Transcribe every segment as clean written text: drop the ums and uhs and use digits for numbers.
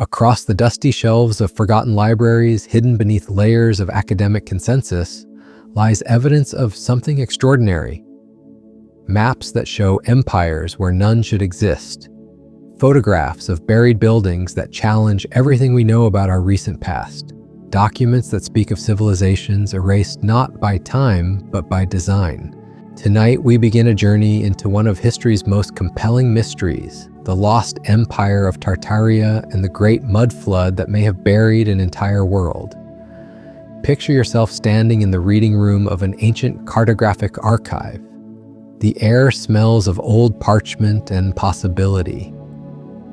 Across the dusty shelves of forgotten libraries, hidden beneath layers of academic consensus, lies evidence of something extraordinary. Maps that show empires where none should exist. Photographs of buried buildings that challenge everything we know about our recent past. Documents that speak of civilizations erased not by time, but by design. Tonight, we begin a journey into one of history's most compelling mysteries, the lost empire of Tartaria and the great mud flood that may have buried an entire world. Picture yourself standing in the reading room of an ancient cartographic archive. The air smells of old parchment and possibility.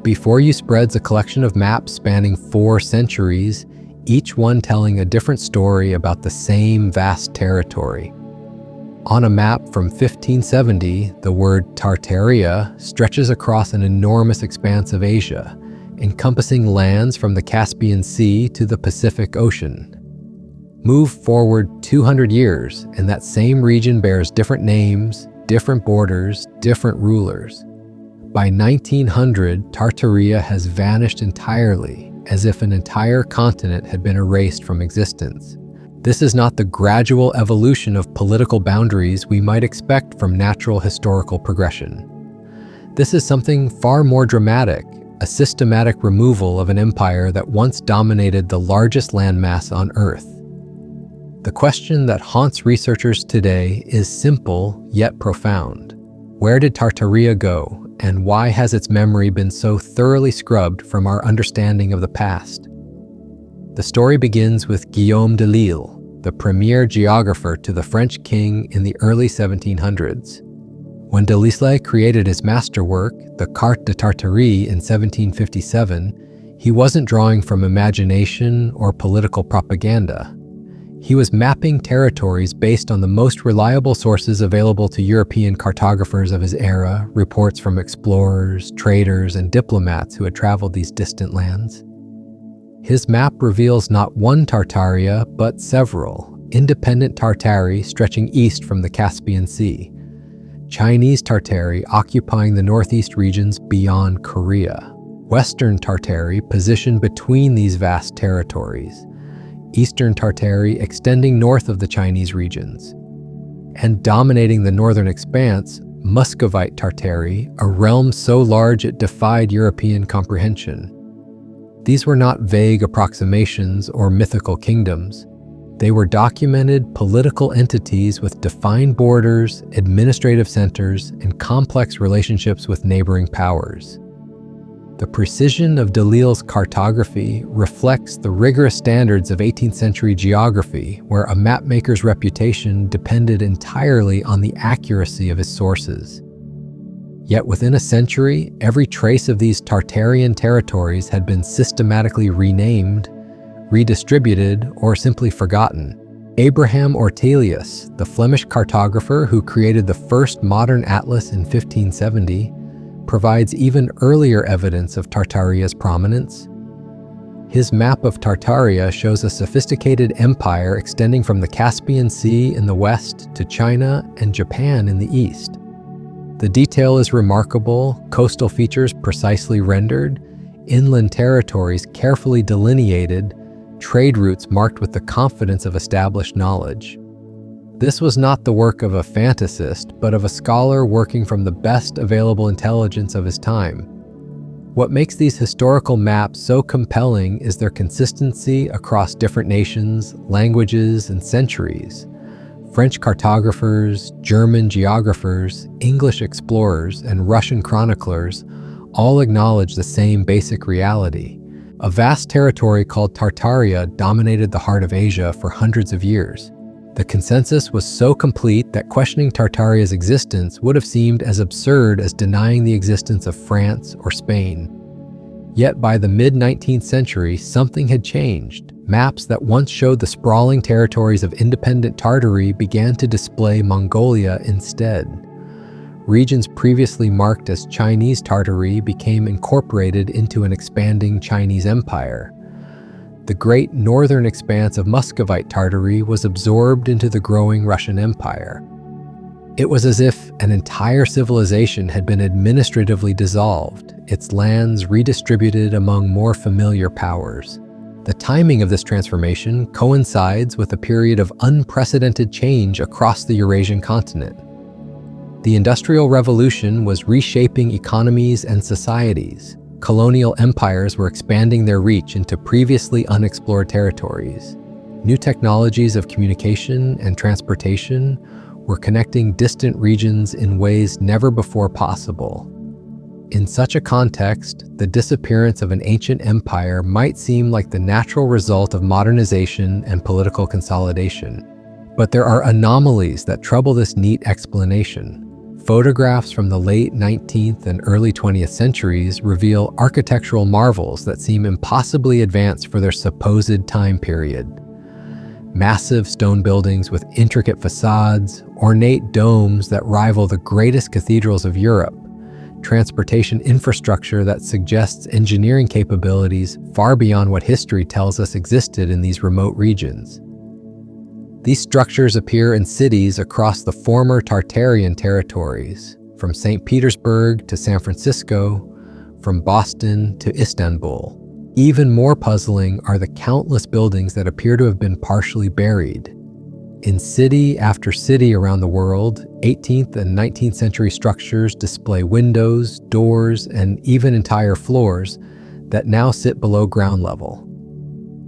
Before you spreads a collection of maps spanning 4 centuries, each one telling a different story about the same vast territory. On a map from 1570, the word Tartaria stretches across an enormous expanse of Asia, encompassing lands from the Caspian Sea to the Pacific Ocean. Move forward 200 years, and that same region bears different names, different borders, different rulers. By 1900, Tartaria has vanished entirely, as if an entire continent had been erased from existence. This is not the gradual evolution of political boundaries we might expect from natural historical progression. This is something far more dramatic, a systematic removal of an empire that once dominated the largest landmass on Earth. The question that haunts researchers today is simple yet profound. Where did Tartaria go, and why has its memory been so thoroughly scrubbed from our understanding of the past? The story begins with Guillaume de Lille, the premier geographer to the French king in the early 1700s. When de Lille created his masterwork, the Carte de Tartarie, in 1757, he wasn't drawing from imagination or political propaganda. He was mapping territories based on the most reliable sources available to European cartographers of his era, reports from explorers, traders, and diplomats who had traveled these distant lands. His map reveals not one Tartaria, but several, independent Tartari stretching east from the Caspian Sea, Chinese Tartari occupying the northeast regions beyond Korea, Western Tartari positioned between these vast territories, Eastern Tartari extending north of the Chinese regions, and dominating the northern expanse, Muscovite Tartari, a realm so large it defied European comprehension. These were not vague approximations or mythical kingdoms. They were documented political entities with defined borders, administrative centers, and complex relationships with neighboring powers. The precision of de Lille's cartography reflects the rigorous standards of 18th century geography, where a mapmaker's reputation depended entirely on the accuracy of his sources. Yet within a century, every trace of these Tartarian territories had been systematically renamed, redistributed, or simply forgotten. Abraham Ortelius, the Flemish cartographer who created the first modern atlas in 1570, provides even earlier evidence of Tartaria's prominence. His map of Tartaria shows a sophisticated empire extending from the Caspian Sea in the west to China and Japan in the east. The detail is remarkable, coastal features precisely rendered, inland territories carefully delineated, trade routes marked with the confidence of established knowledge. This was not the work of a fantasist, but of a scholar working from the best available intelligence of his time. What makes these historical maps so compelling is their consistency across different nations, languages, and centuries. French cartographers, German geographers, English explorers, and Russian chroniclers all acknowledge the same basic reality. A vast territory called Tartaria dominated the heart of Asia for hundreds of years. The consensus was so complete that questioning Tartaria's existence would have seemed as absurd as denying the existence of France or Spain. Yet by the mid-19th century, something had changed. Maps that once showed the sprawling territories of independent Tartary began to display Mongolia instead. Regions previously marked as Chinese Tartary became incorporated into an expanding Chinese empire. The great northern expanse of Muscovite Tartary was absorbed into the growing Russian Empire. It was as if an entire civilization had been administratively dissolved, its lands redistributed among more familiar powers. The timing of this transformation coincides with a period of unprecedented change across the Eurasian continent. The Industrial Revolution was reshaping economies and societies. Colonial empires were expanding their reach into previously unexplored territories. New technologies of communication and transportation were connecting distant regions in ways never before possible. In such a context, the disappearance of an ancient empire might seem like the natural result of modernization and political consolidation. But there are anomalies that trouble this neat explanation. Photographs from the late 19th and early 20th centuries reveal architectural marvels that seem impossibly advanced for their supposed time period. Massive stone buildings with intricate facades, ornate domes that rival the greatest cathedrals of Europe, transportation infrastructure that suggests engineering capabilities far beyond what history tells us existed in these remote regions. These structures appear in cities across the former Tartarian territories, from St. Petersburg to San Francisco, from Boston to Istanbul. Even more puzzling are the countless buildings that appear to have been partially buried. In city after city around the world, 18th and 19th century structures display windows, doors, and even entire floors that now sit below ground level.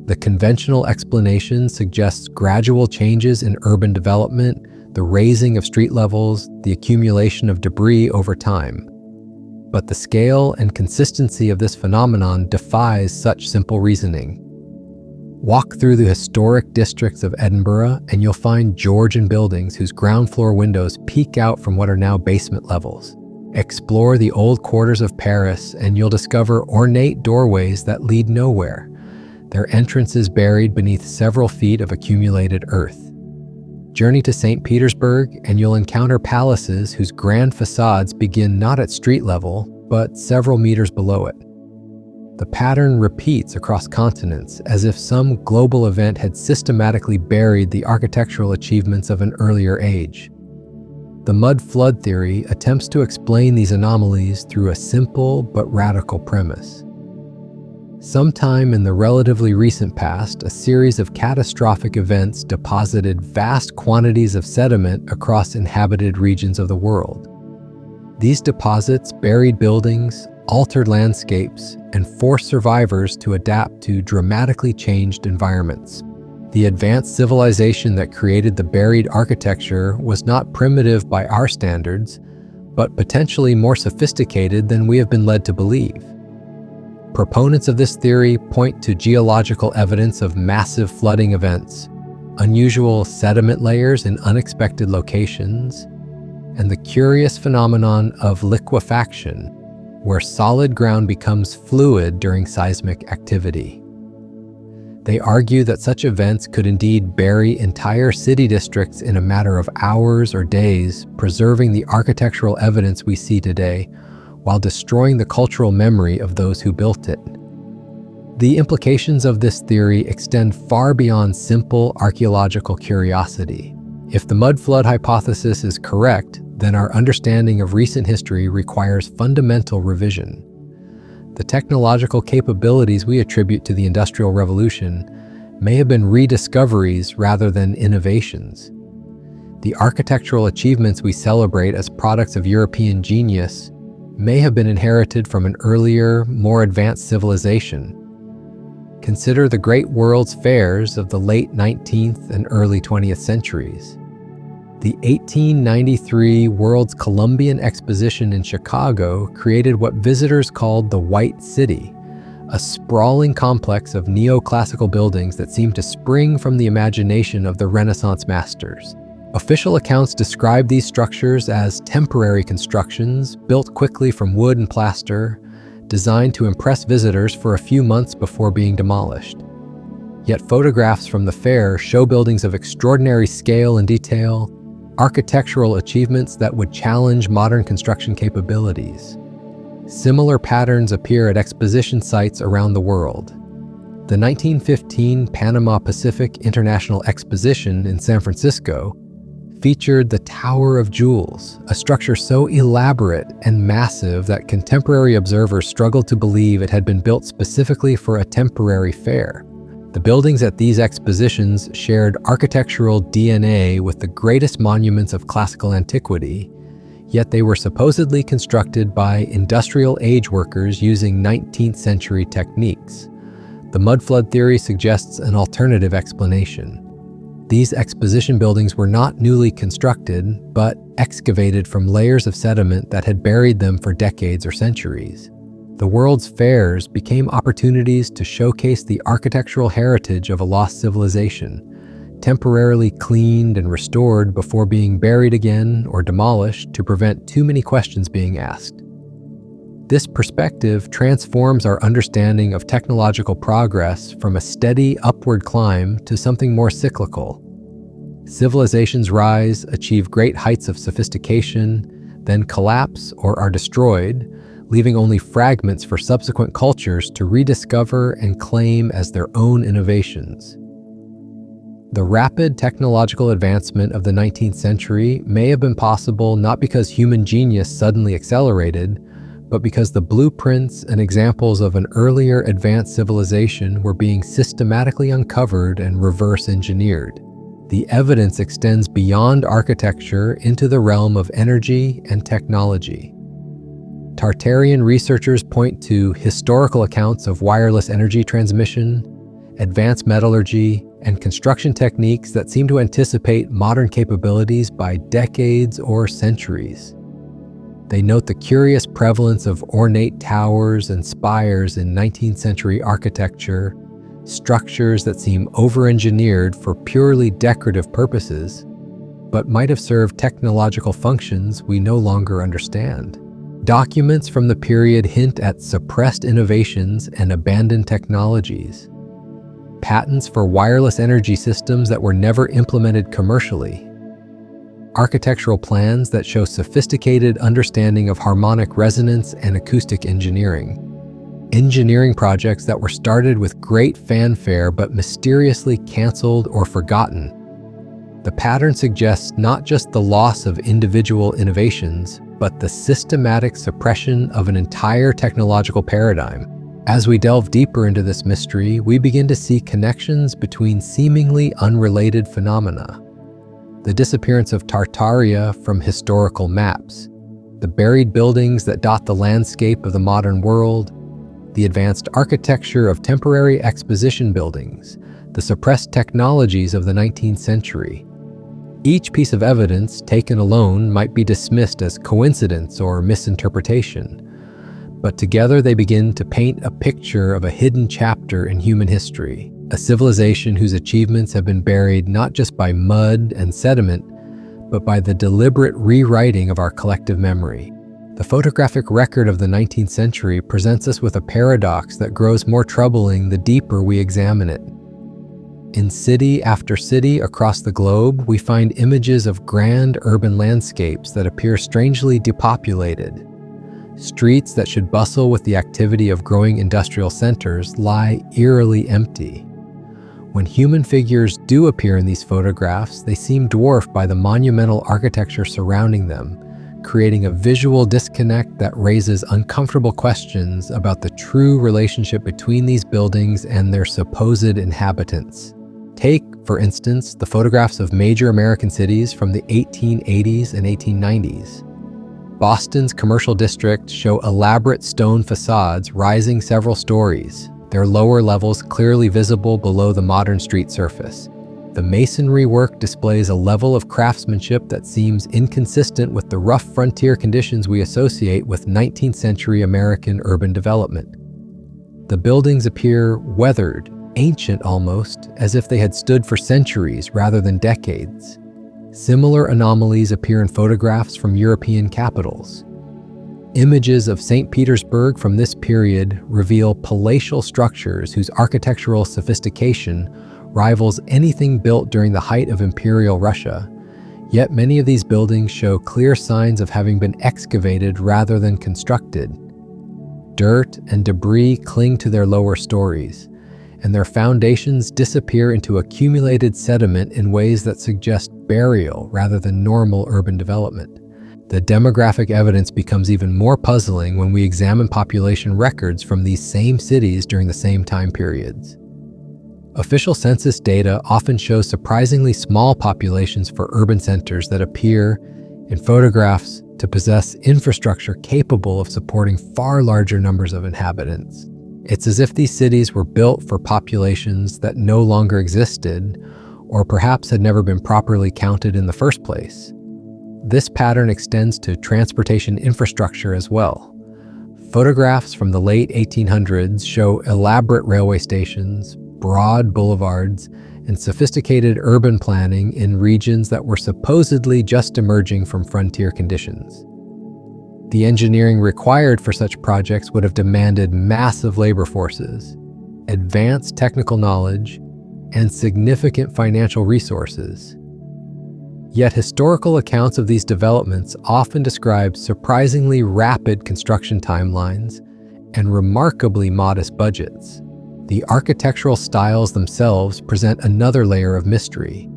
The conventional explanation suggests gradual changes in urban development, the raising of street levels, the accumulation of debris over time. But the scale and consistency of this phenomenon defies such simple reasoning. Walk through the historic districts of Edinburgh and you'll find Georgian buildings whose ground floor windows peek out from what are now basement levels. Explore the old quarters of Paris and you'll discover ornate doorways that lead nowhere, their entrances buried beneath several feet of accumulated earth. Journey to St. Petersburg and you'll encounter palaces whose grand facades begin not at street level, but several meters below it. The pattern repeats across continents as if some global event had systematically buried the architectural achievements of an earlier age. The mud flood theory attempts to explain these anomalies through a simple but radical premise. Sometime in the relatively recent past, a series of catastrophic events deposited vast quantities of sediment across inhabited regions of the world. These deposits buried buildings, altered landscapes, and forced survivors to adapt to dramatically changed environments. The advanced civilization that created the buried architecture was not primitive by our standards, but potentially more sophisticated than we have been led to believe. Proponents of this theory point to geological evidence of massive flooding events, unusual sediment layers in unexpected locations, and the curious phenomenon of liquefaction, where solid ground becomes fluid during seismic activity. They argue that such events could indeed bury entire city districts in a matter of hours or days, preserving the architectural evidence we see today, while destroying the cultural memory of those who built it. The implications of this theory extend far beyond simple archaeological curiosity. If the mud flood hypothesis is correct, then our understanding of recent history requires fundamental revision. The technological capabilities we attribute to the Industrial Revolution may have been rediscoveries rather than innovations. The architectural achievements we celebrate as products of European genius may have been inherited from an earlier, more advanced civilization. Consider the great world's fairs of the late 19th and early 20th centuries. The 1893 World's Columbian Exposition in Chicago created what visitors called the White City, a sprawling complex of neoclassical buildings that seemed to spring from the imagination of the Renaissance masters. Official accounts describe these structures as temporary constructions built quickly from wood and plaster, designed to impress visitors for a few months before being demolished. Yet photographs from the fair show buildings of extraordinary scale and detail, architectural achievements that would challenge modern construction capabilities. Similar patterns appear at exposition sites around the world. The 1915 Panama Pacific International Exposition in San Francisco featured the Tower of Jewels, a structure so elaborate and massive that contemporary observers struggled to believe it had been built specifically for a temporary fair. The buildings at these expositions shared architectural DNA with the greatest monuments of classical antiquity, yet they were supposedly constructed by industrial age workers using 19th century techniques. The mud flood theory suggests an alternative explanation. These exposition buildings were not newly constructed, but excavated from layers of sediment that had buried them for decades or centuries. The world's fairs became opportunities to showcase the architectural heritage of a lost civilization, temporarily cleaned and restored before being buried again or demolished to prevent too many questions being asked. This perspective transforms our understanding of technological progress from a steady upward climb to something more cyclical. Civilizations rise, achieve great heights of sophistication, then collapse or are destroyed, leaving only fragments for subsequent cultures to rediscover and claim as their own innovations. The rapid technological advancement of the 19th century may have been possible not because human genius suddenly accelerated, but because the blueprints and examples of an earlier advanced civilization were being systematically uncovered and reverse engineered. The evidence extends beyond architecture into the realm of energy and technology. Tartarian researchers point to historical accounts of wireless energy transmission, advanced metallurgy, and construction techniques that seem to anticipate modern capabilities by decades or centuries. They note the curious prevalence of ornate towers and spires in 19th century architecture, structures that seem over-engineered for purely decorative purposes, but might have served technological functions we no longer understand. Documents from the period hint at suppressed innovations and abandoned technologies. Patents for wireless energy systems that were never implemented commercially. Architectural plans that show sophisticated understanding of harmonic resonance and acoustic engineering. Engineering projects that were started with great fanfare but mysteriously canceled or forgotten. The pattern suggests not just the loss of individual innovations, but the systematic suppression of an entire technological paradigm. As we delve deeper into this mystery, we begin to see connections between seemingly unrelated phenomena. The disappearance of Tartaria from historical maps, the buried buildings that dot the landscape of the modern world, the advanced architecture of temporary exposition buildings, the suppressed technologies of the 19th century. Each piece of evidence, taken alone, might be dismissed as coincidence or misinterpretation, but together they begin to paint a picture of a hidden chapter in human history, a civilization whose achievements have been buried not just by mud and sediment, but by the deliberate rewriting of our collective memory. The photographic record of the 19th century presents us with a paradox that grows more troubling the deeper we examine it. In city after city across the globe, we find images of grand urban landscapes that appear strangely depopulated. Streets that should bustle with the activity of growing industrial centers lie eerily empty. When human figures do appear in these photographs, they seem dwarfed by the monumental architecture surrounding them, creating a visual disconnect that raises uncomfortable questions about the true relationship between these buildings and their supposed inhabitants. Take, for instance, the photographs of major American cities from the 1880s and 1890s. Boston's commercial districts show elaborate stone facades rising several stories, their lower levels clearly visible below the modern street surface. The masonry work displays a level of craftsmanship that seems inconsistent with the rough frontier conditions we associate with 19th century American urban development. The buildings appear weathered, ancient almost, as if they had stood for centuries rather than decades. Similar anomalies appear in photographs from European capitals. Images of St. Petersburg from this period reveal palatial structures whose architectural sophistication rivals anything built during the height of Imperial Russia, yet many of these buildings show clear signs of having been excavated rather than constructed. Dirt and debris cling to their lower stories, and their foundations disappear into accumulated sediment in ways that suggest burial rather than normal urban development. The demographic evidence becomes even more puzzling when we examine population records from these same cities during the same time periods. Official census data often shows surprisingly small populations for urban centers that appear in photographs to possess infrastructure capable of supporting far larger numbers of inhabitants. It's as if these cities were built for populations that no longer existed, or perhaps had never been properly counted in the first place. This pattern extends to transportation infrastructure as well. Photographs from the late 1800s show elaborate railway stations, broad boulevards, and sophisticated urban planning in regions that were supposedly just emerging from frontier conditions. The engineering required for such projects would have demanded massive labor forces, advanced technical knowledge, and significant financial resources. Yet historical accounts of these developments often describe surprisingly rapid construction timelines and remarkably modest budgets. The architectural styles themselves present another layer of mystery.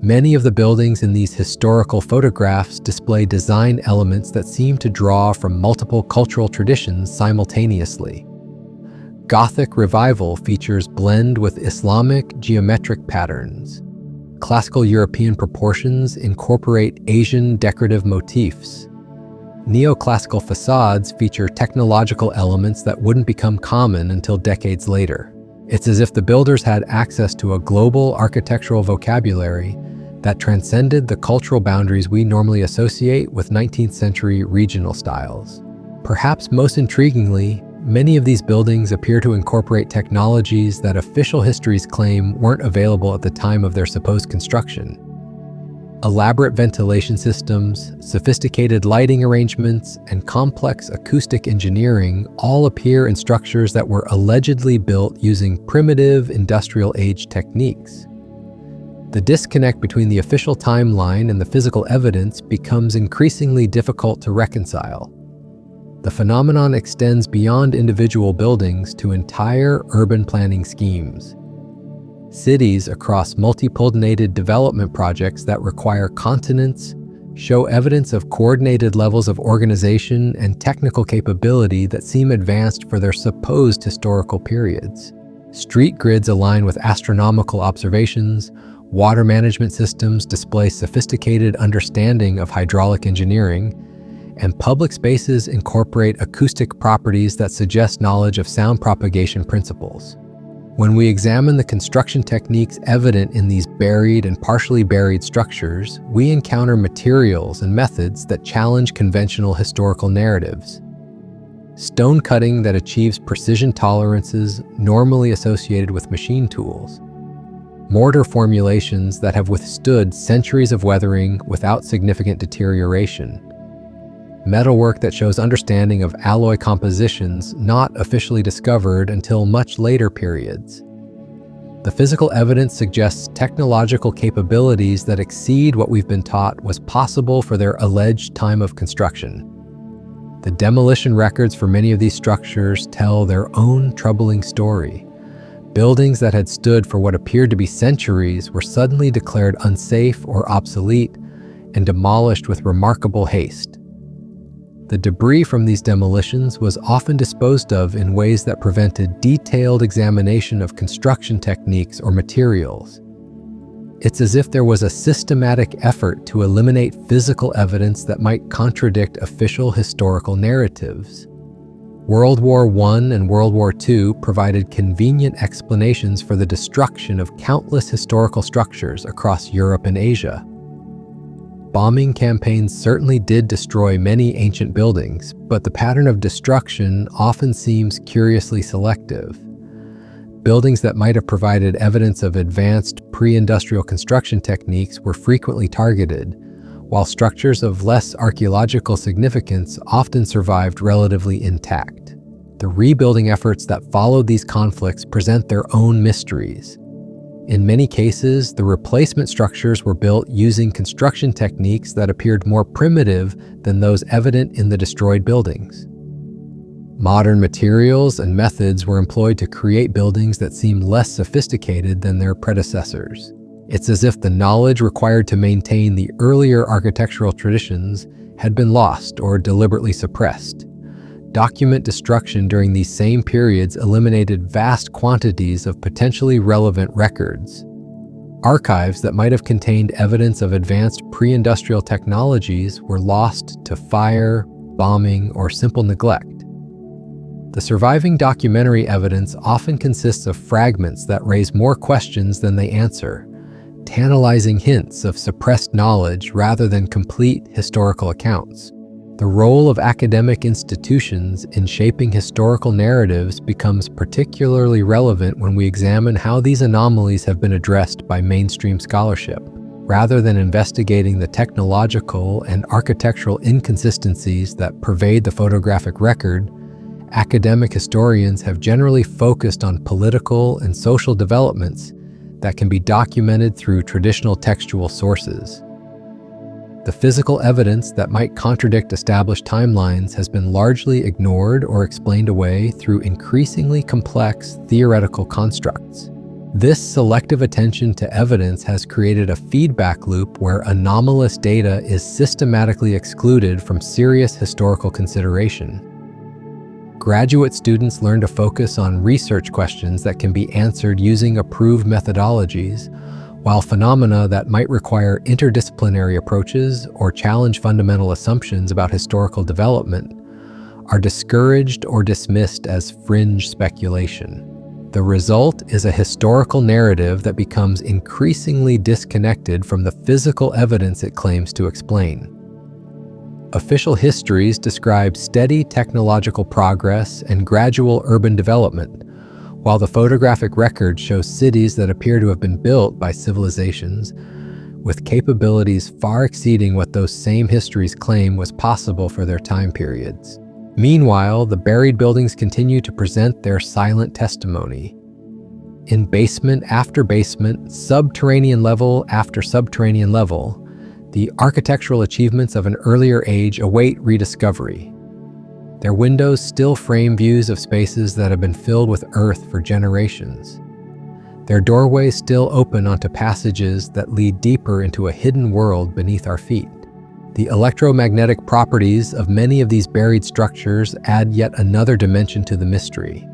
Many of the buildings in these historical photographs display design elements that seem to draw from multiple cultural traditions simultaneously. Gothic Revival features blend with Islamic geometric patterns. Classical European proportions incorporate Asian decorative motifs. Neoclassical facades feature technological elements that wouldn't become common until decades later. It's as if the builders had access to a global architectural vocabulary that transcended the cultural boundaries we normally associate with 19th century regional styles. Perhaps most intriguingly, many of these buildings appear to incorporate technologies that official histories claim weren't available at the time of their supposed construction. Elaborate ventilation systems, sophisticated lighting arrangements, and complex acoustic engineering all appear in structures that were allegedly built using primitive industrial-age techniques. The disconnect between the official timeline and the physical evidence becomes increasingly difficult to reconcile. The phenomenon extends beyond individual buildings to entire urban planning schemes. Cities across multi-pollinated development projects that require continents show evidence of coordinated levels of organization and technical capability that seem advanced for their supposed historical periods. Street grids align with astronomical observations, water management systems display sophisticated understanding of hydraulic engineering, and public spaces incorporate acoustic properties that suggest knowledge of sound propagation principles. When we examine the construction techniques evident in these buried and partially buried structures, we encounter materials and methods that challenge conventional historical narratives. Stone cutting that achieves precision tolerances normally associated with machine tools. Mortar formulations that have withstood centuries of weathering without significant deterioration. Metalwork that shows understanding of alloy compositions not officially discovered until much later periods. The physical evidence suggests technological capabilities that exceed what we've been taught was possible for their alleged time of construction. The demolition records for many of these structures tell their own troubling story. Buildings that had stood for what appeared to be centuries were suddenly declared unsafe or obsolete and demolished with remarkable haste. The debris from these demolitions was often disposed of in ways that prevented detailed examination of construction techniques or materials. It's as if there was a systematic effort to eliminate physical evidence that might contradict official historical narratives. World War I and World War II provided convenient explanations for the destruction of countless historical structures across Europe and Asia. Bombing campaigns certainly did destroy many ancient buildings, but the pattern of destruction often seems curiously selective. Buildings that might have provided evidence of advanced pre-industrial construction techniques were frequently targeted, while structures of less archaeological significance often survived relatively intact. The rebuilding efforts that followed these conflicts present their own mysteries. In many cases, the replacement structures were built using construction techniques that appeared more primitive than those evident in the destroyed buildings. Modern materials and methods were employed to create buildings that seemed less sophisticated than their predecessors. It's as if the knowledge required to maintain the earlier architectural traditions had been lost or deliberately suppressed. Document destruction during these same periods eliminated vast quantities of potentially relevant records. Archives that might have contained evidence of advanced pre-industrial technologies were lost to fire, bombing, or simple neglect. The surviving documentary evidence often consists of fragments that raise more questions than they answer, tantalizing hints of suppressed knowledge rather than complete historical accounts. The role of academic institutions in shaping historical narratives becomes particularly relevant when we examine how these anomalies have been addressed by mainstream scholarship. Rather than investigating the technological and architectural inconsistencies that pervade the photographic record, academic historians have generally focused on political and social developments that can be documented through traditional textual sources. The physical evidence that might contradict established timelines has been largely ignored or explained away through increasingly complex theoretical constructs. This selective attention to evidence has created a feedback loop where anomalous data is systematically excluded from serious historical consideration. Graduate students learn to focus on research questions that can be answered using approved methodologies, while phenomena that might require interdisciplinary approaches or challenge fundamental assumptions about historical development are discouraged or dismissed as fringe speculation. The result is a historical narrative that becomes increasingly disconnected from the physical evidence it claims to explain. Official histories describe steady technological progress and gradual urban development, while the photographic record shows cities that appear to have been built by civilizations with capabilities far exceeding what those same histories claim was possible for their time periods. Meanwhile, the buried buildings continue to present their silent testimony. In basement after basement, subterranean level after subterranean level, the architectural achievements of an earlier age await rediscovery. Their windows still frame views of spaces that have been filled with earth for generations. Their doorways still open onto passages that lead deeper into a hidden world beneath our feet. The electromagnetic properties of many of these buried structures add yet another dimension to the mystery.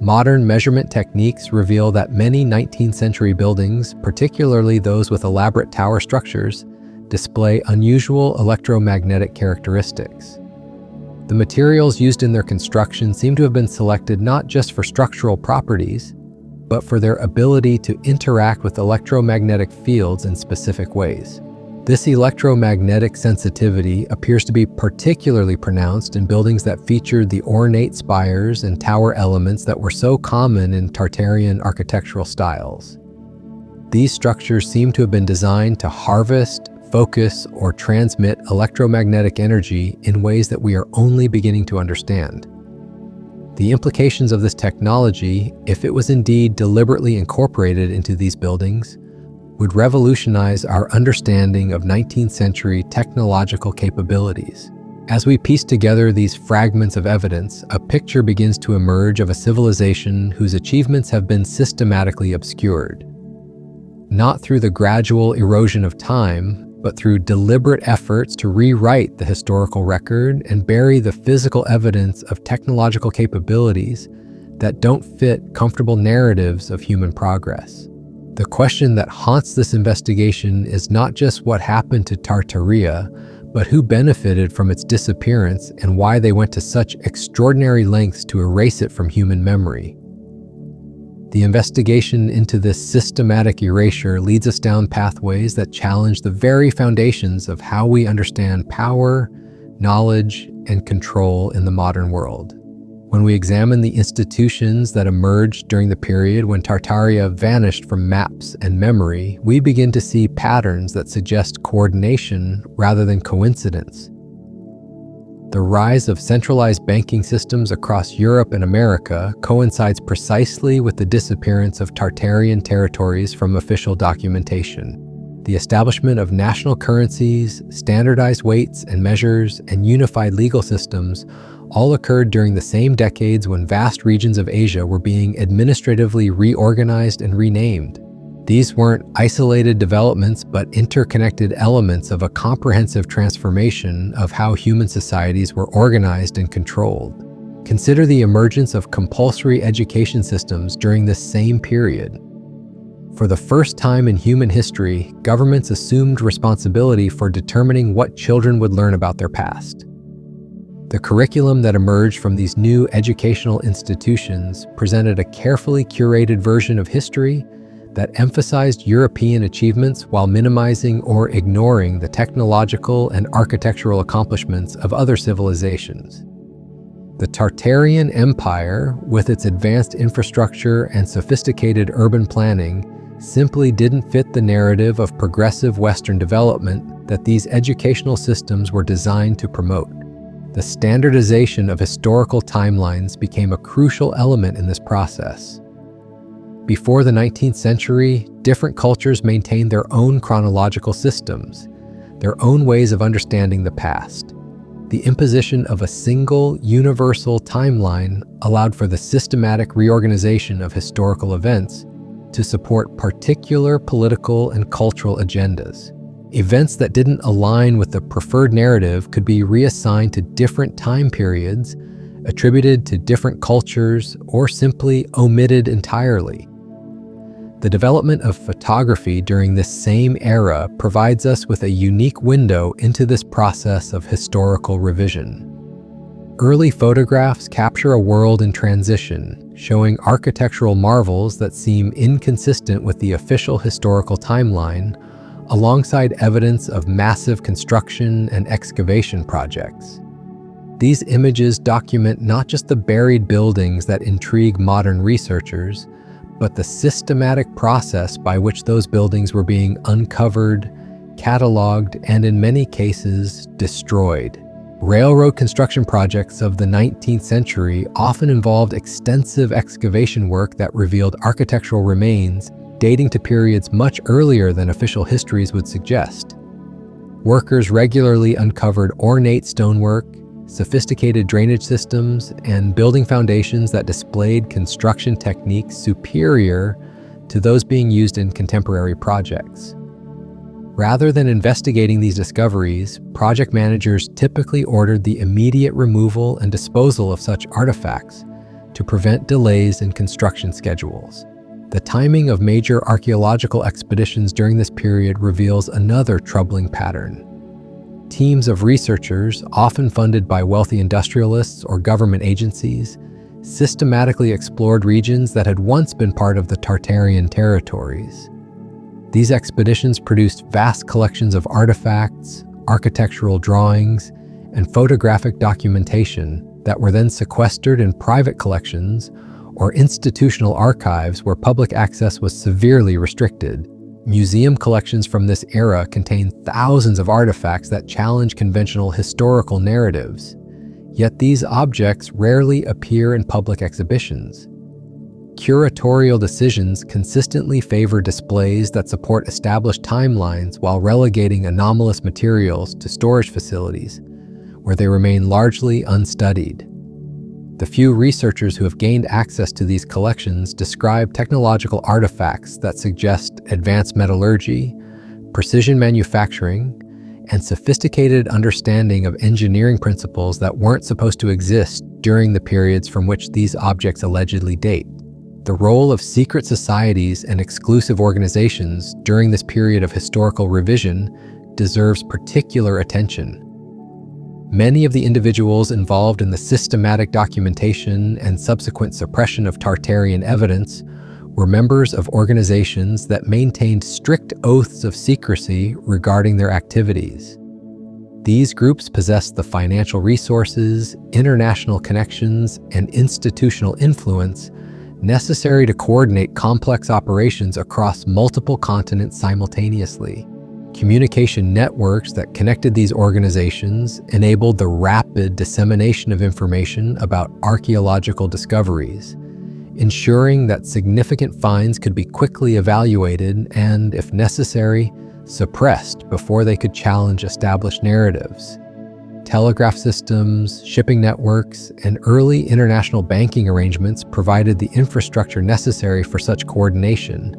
Modern measurement techniques reveal that many 19th century buildings, particularly those with elaborate tower structures, display unusual electromagnetic characteristics. The materials used in their construction seem to have been selected not just for structural properties, but for their ability to interact with electromagnetic fields in specific ways. This electromagnetic sensitivity appears to be particularly pronounced in buildings that featured the ornate spires and tower elements that were so common in Tartarian architectural styles. These structures seem to have been designed to harvest, focus, or transmit electromagnetic energy in ways that we are only beginning to understand. The implications of this technology, if it was indeed deliberately incorporated into these buildings, would revolutionize our understanding of 19th century technological capabilities. As we piece together these fragments of evidence, a picture begins to emerge of a civilization whose achievements have been systematically obscured. Not through the gradual erosion of time, but through deliberate efforts to rewrite the historical record and bury the physical evidence of technological capabilities that don't fit comfortable narratives of human progress. The question that haunts this investigation is not just what happened to Tartaria, but who benefited from its disappearance and why they went to such extraordinary lengths to erase it from human memory. The investigation into this systematic erasure leads us down pathways that challenge the very foundations of how we understand power, knowledge, and control in the modern world. When we examine the institutions that emerged during the period when Tartaria vanished from maps and memory, we begin to see patterns that suggest coordination rather than coincidence. The rise of centralized banking systems across Europe and America coincides precisely with the disappearance of Tartarian territories from official documentation. The establishment of national currencies, standardized weights and measures, and unified legal systems all occurred during the same decades when vast regions of Asia were being administratively reorganized and renamed. These weren't isolated developments, but interconnected elements of a comprehensive transformation of how human societies were organized and controlled. Consider the emergence of compulsory education systems during this same period. For the first time in human history, governments assumed responsibility for determining what children would learn about their past. The curriculum that emerged from these new educational institutions presented a carefully curated version of history that emphasized European achievements while minimizing or ignoring the technological and architectural accomplishments of other civilizations. The Tartarian Empire, with its advanced infrastructure and sophisticated urban planning, simply didn't fit the narrative of progressive Western development that these educational systems were designed to promote. The standardization of historical timelines became a crucial element in this process. Before the 19th century, different cultures maintained their own chronological systems, their own ways of understanding the past. The imposition of a single, universal timeline allowed for the systematic reorganization of historical events to support particular political and cultural agendas. Events that didn't align with the preferred narrative could be reassigned to different time periods, attributed to different cultures, or simply omitted entirely. The development of photography during this same era provides us with a unique window into this process of historical revision. Early photographs capture a world in transition, showing architectural marvels that seem inconsistent with the official historical timeline, alongside evidence of massive construction and excavation projects. These images document not just the buried buildings that intrigue modern researchers, but the systematic process by which those buildings were being uncovered, cataloged, and in many cases, destroyed. Railroad construction projects of the 19th century often involved extensive excavation work that revealed architectural remains dating to periods much earlier than official histories would suggest. Workers regularly uncovered ornate stonework, sophisticated drainage systems, and building foundations that displayed construction techniques superior to those being used in contemporary projects. Rather than investigating these discoveries, project managers typically ordered the immediate removal and disposal of such artifacts to prevent delays in construction schedules. The timing of major archaeological expeditions during this period reveals another troubling pattern. Teams of researchers, often funded by wealthy industrialists or government agencies, systematically explored regions that had once been part of the Tartarian territories. These expeditions produced vast collections of artifacts, architectural drawings, and photographic documentation that were then sequestered in private collections or institutional archives where public access was severely restricted. Museum collections from this era contain thousands of artifacts that challenge conventional historical narratives, yet these objects rarely appear in public exhibitions. Curatorial decisions consistently favor displays that support established timelines while relegating anomalous materials to storage facilities, where they remain largely unstudied. The few researchers who have gained access to these collections describe technological artifacts that suggest advanced metallurgy, precision manufacturing, and sophisticated understanding of engineering principles that weren't supposed to exist during the periods from which these objects allegedly date. The role of secret societies and exclusive organizations during this period of historical revision deserves particular attention. Many of the individuals involved in the systematic documentation and subsequent suppression of Tartarian evidence were members of organizations that maintained strict oaths of secrecy regarding their activities. These groups possessed the financial resources, international connections, and institutional influence necessary to coordinate complex operations across multiple continents simultaneously. Communication networks that connected these organizations enabled the rapid dissemination of information about archaeological discoveries, ensuring that significant finds could be quickly evaluated and, if necessary, suppressed before they could challenge established narratives. Telegraph systems, shipping networks, and early international banking arrangements provided the infrastructure necessary for such coordination,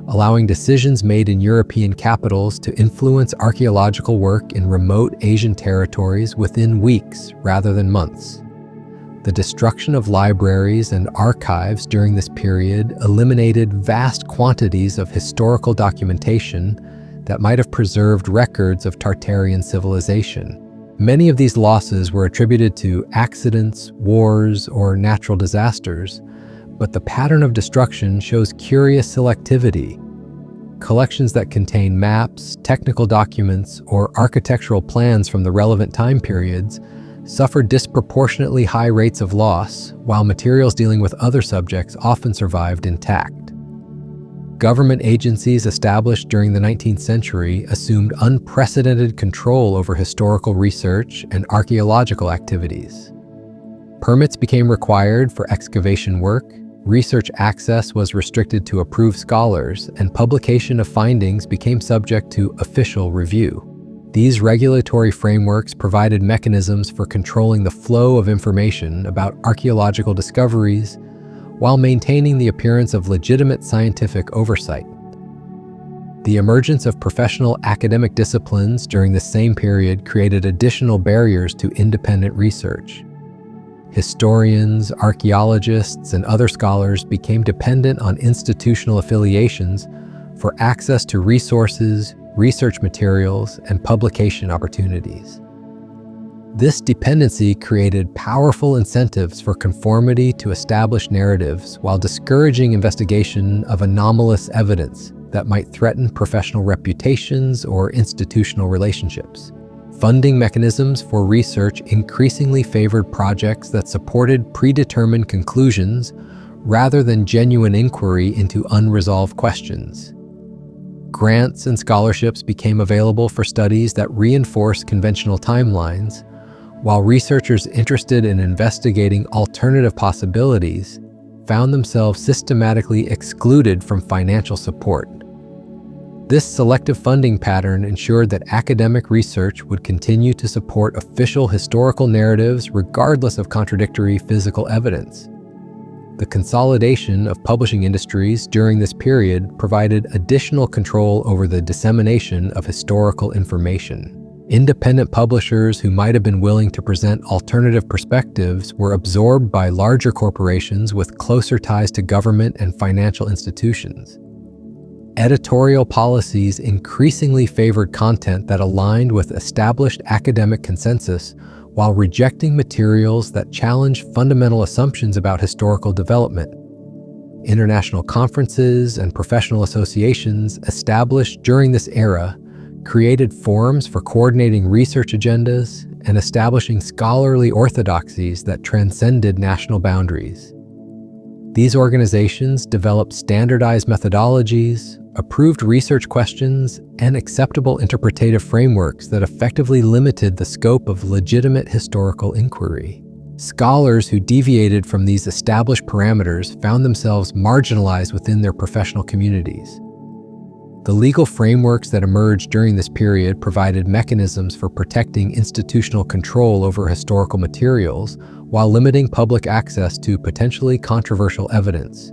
allowing decisions made in European capitals to influence archaeological work in remote Asian territories within weeks rather than months. The destruction of libraries and archives during this period eliminated vast quantities of historical documentation that might have preserved records of Tartarian civilization. Many of these losses were attributed to accidents, wars, or natural disasters, but the pattern of destruction shows curious selectivity. Collections that contain maps, technical documents, or architectural plans from the relevant time periods suffered disproportionately high rates of loss, while materials dealing with other subjects often survived intact. Government agencies established during the 19th century assumed unprecedented control over historical research and archaeological activities. Permits became required for excavation work, research access was restricted to approved scholars, and publication of findings became subject to official review. These regulatory frameworks provided mechanisms for controlling the flow of information about archaeological discoveries while maintaining the appearance of legitimate scientific oversight. The emergence of professional academic disciplines during the same period created additional barriers to independent research. Historians, archaeologists, and other scholars became dependent on institutional affiliations for access to resources, research materials, and publication opportunities. This dependency created powerful incentives for conformity to established narratives while discouraging investigation of anomalous evidence that might threaten professional reputations or institutional relationships. Funding mechanisms for research increasingly favored projects that supported predetermined conclusions rather than genuine inquiry into unresolved questions. Grants and scholarships became available for studies that reinforced conventional timelines, while researchers interested in investigating alternative possibilities found themselves systematically excluded from financial support. This selective funding pattern ensured that academic research would continue to support official historical narratives regardless of contradictory physical evidence. The consolidation of publishing industries during this period provided additional control over the dissemination of historical information. Independent publishers who might have been willing to present alternative perspectives were absorbed by larger corporations with closer ties to government and financial institutions. Editorial policies increasingly favored content that aligned with established academic consensus while rejecting materials that challenged fundamental assumptions about historical development. International conferences and professional associations established during this era created forums for coordinating research agendas and establishing scholarly orthodoxies that transcended national boundaries. These organizations developed standardized methodologies, approved research questions, and acceptable interpretative frameworks that effectively limited the scope of legitimate historical inquiry. Scholars who deviated from these established parameters found themselves marginalized within their professional communities. The legal frameworks that emerged during this period provided mechanisms for protecting institutional control over historical materials while limiting public access to potentially controversial evidence.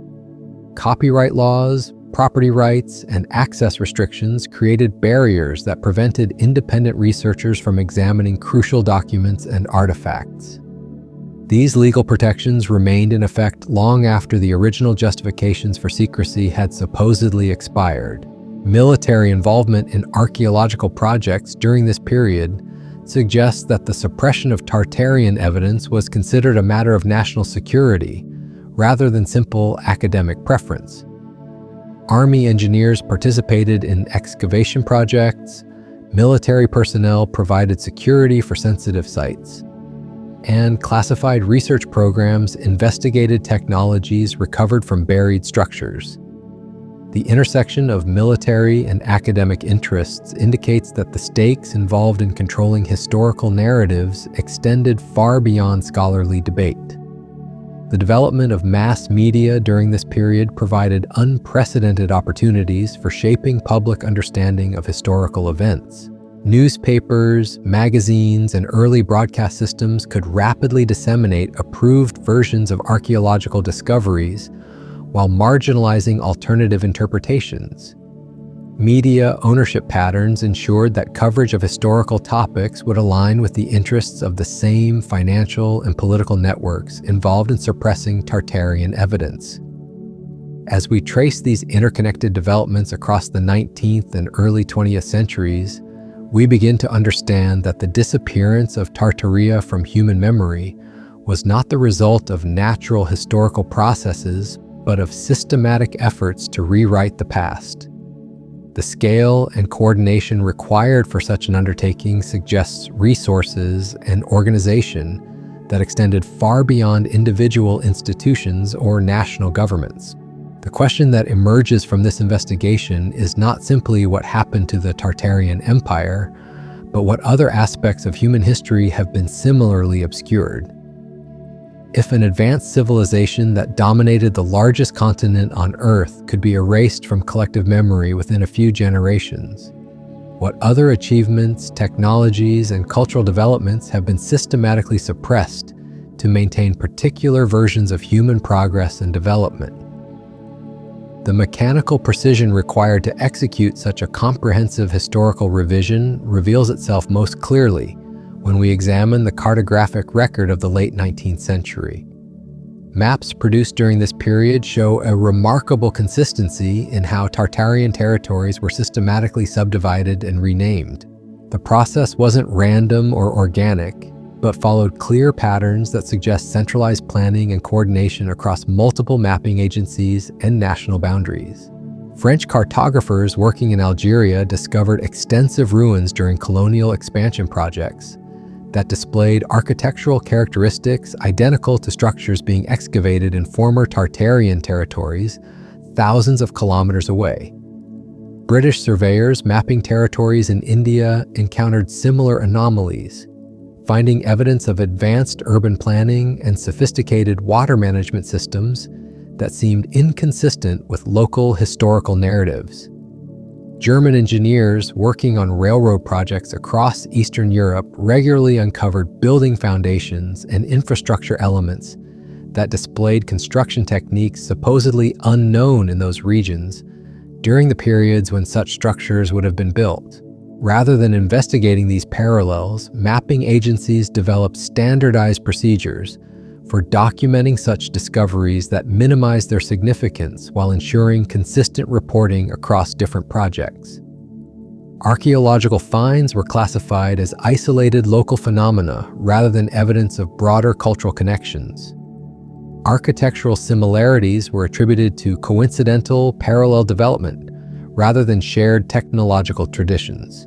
Copyright laws, property rights, and access restrictions created barriers that prevented independent researchers from examining crucial documents and artifacts. These legal protections remained in effect long after the original justifications for secrecy had supposedly expired. Military involvement in archaeological projects during this period suggests that the suppression of Tartarian evidence was considered a matter of national security rather than simple academic preference. Army engineers participated in excavation projects, military personnel provided security for sensitive sites, and classified research programs investigated technologies recovered from buried structures. The intersection of military and academic interests indicates that the stakes involved in controlling historical narratives extended far beyond scholarly debate. The development of mass media during this period provided unprecedented opportunities for shaping public understanding of historical events. Newspapers, magazines, and early broadcast systems could rapidly disseminate approved versions of archaeological discoveries while marginalizing alternative interpretations. Media ownership patterns ensured that coverage of historical topics would align with the interests of the same financial and political networks involved in suppressing Tartarian evidence. As we trace these interconnected developments across the 19th and early 20th centuries, we begin to understand that the disappearance of Tartaria from human memory was not the result of natural historical processes, but of systematic efforts to rewrite the past. The scale and coordination required for such an undertaking suggests resources and organization that extended far beyond individual institutions or national governments. The question that emerges from this investigation is not simply what happened to the Tartarian Empire, but what other aspects of human history have been similarly obscured. If an advanced civilization that dominated the largest continent on Earth could be erased from collective memory within a few generations, what other achievements, technologies, and cultural developments have been systematically suppressed to maintain particular versions of human progress and development? The mechanical precision required to execute such a comprehensive historical revision reveals itself most clearly when we examine the cartographic record of the late 19th century. Maps produced during this period show a remarkable consistency in how Tartarian territories were systematically subdivided and renamed. The process wasn't random or organic, but followed clear patterns that suggest centralized planning and coordination across multiple mapping agencies and national boundaries. French cartographers working in Algeria discovered extensive ruins during colonial expansion projects that displayed architectural characteristics identical to structures being excavated in former Tartarian territories thousands of kilometers away. British surveyors mapping territories in India encountered similar anomalies, finding evidence of advanced urban planning and sophisticated water management systems that seemed inconsistent with local historical narratives. German engineers working on railroad projects across Eastern Europe regularly uncovered building foundations and infrastructure elements that displayed construction techniques supposedly unknown in those regions during the periods when such structures would have been built. Rather than investigating these parallels, mapping agencies developed standardized procedures for documenting such discoveries that minimize their significance while ensuring consistent reporting across different projects. Archaeological finds were classified as isolated local phenomena rather than evidence of broader cultural connections. Architectural similarities were attributed to coincidental parallel development rather than shared technological traditions.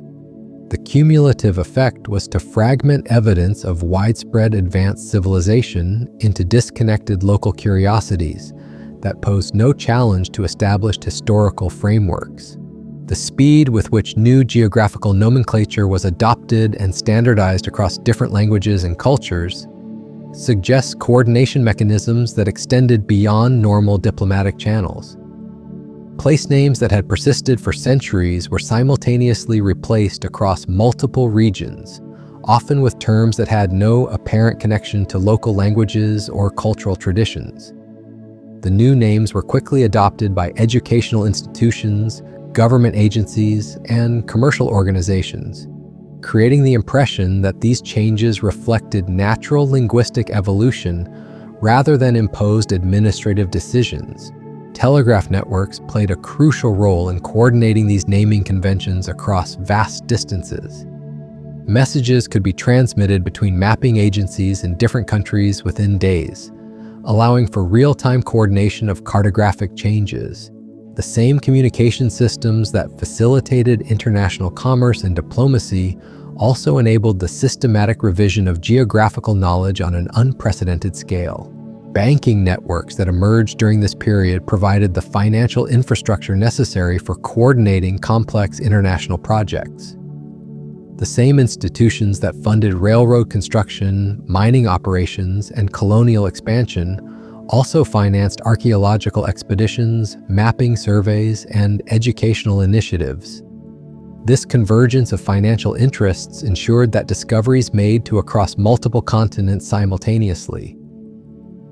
The cumulative effect was to fragment evidence of widespread advanced civilization into disconnected local curiosities that posed no challenge to established historical frameworks. The speed with which new geographical nomenclature was adopted and standardized across different languages and cultures suggests coordination mechanisms that extended beyond normal diplomatic channels. Place names that had persisted for centuries were simultaneously replaced across multiple regions, often with terms that had no apparent connection to local languages or cultural traditions. The new names were quickly adopted by educational institutions, government agencies, and commercial organizations, creating the impression that these changes reflected natural linguistic evolution rather than imposed administrative decisions. Telegraph networks played a crucial role in coordinating these naming conventions across vast distances. Messages could be transmitted between mapping agencies in different countries within days, allowing for real-time coordination of cartographic changes. The same communication systems that facilitated international commerce and diplomacy also enabled the systematic revision of geographical knowledge on an unprecedented scale. Banking networks that emerged during this period provided the financial infrastructure necessary for coordinating complex international projects. The same institutions that funded railroad construction, mining operations, and colonial expansion also financed archaeological expeditions, mapping surveys, and educational initiatives. This convergence of financial interests ensured that discoveries made to across multiple continents simultaneously.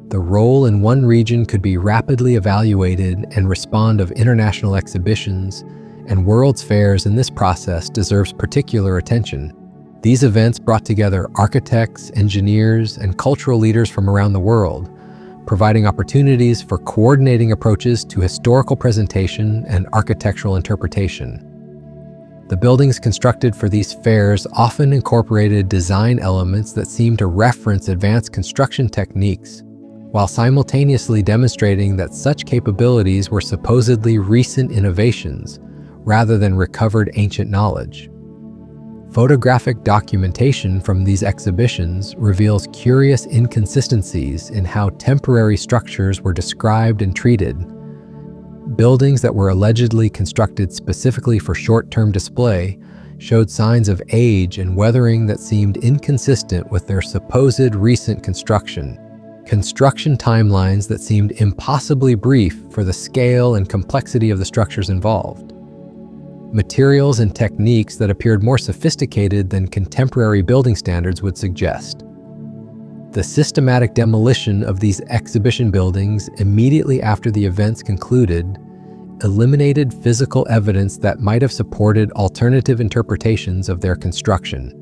The role in one region could be rapidly evaluated and respond of international exhibitions, and World's Fairs in this process deserves particular attention. These events brought together architects, engineers, and cultural leaders from around the world, providing opportunities for coordinating approaches to historical presentation and architectural interpretation. The buildings constructed for these fairs often incorporated design elements that seemed to reference advanced construction techniques, while simultaneously demonstrating that such capabilities were supposedly recent innovations rather than recovered ancient knowledge. Photographic documentation from these exhibitions reveals curious inconsistencies in how temporary structures were described and treated. Buildings that were allegedly constructed specifically for short-term display showed signs of age and weathering that seemed inconsistent with their supposed recent construction. Construction timelines that seemed impossibly brief for the scale and complexity of the structures involved. Materials and techniques that appeared more sophisticated than contemporary building standards would suggest. The systematic demolition of these exhibition buildings immediately after the events concluded eliminated physical evidence that might have supported alternative interpretations of their construction.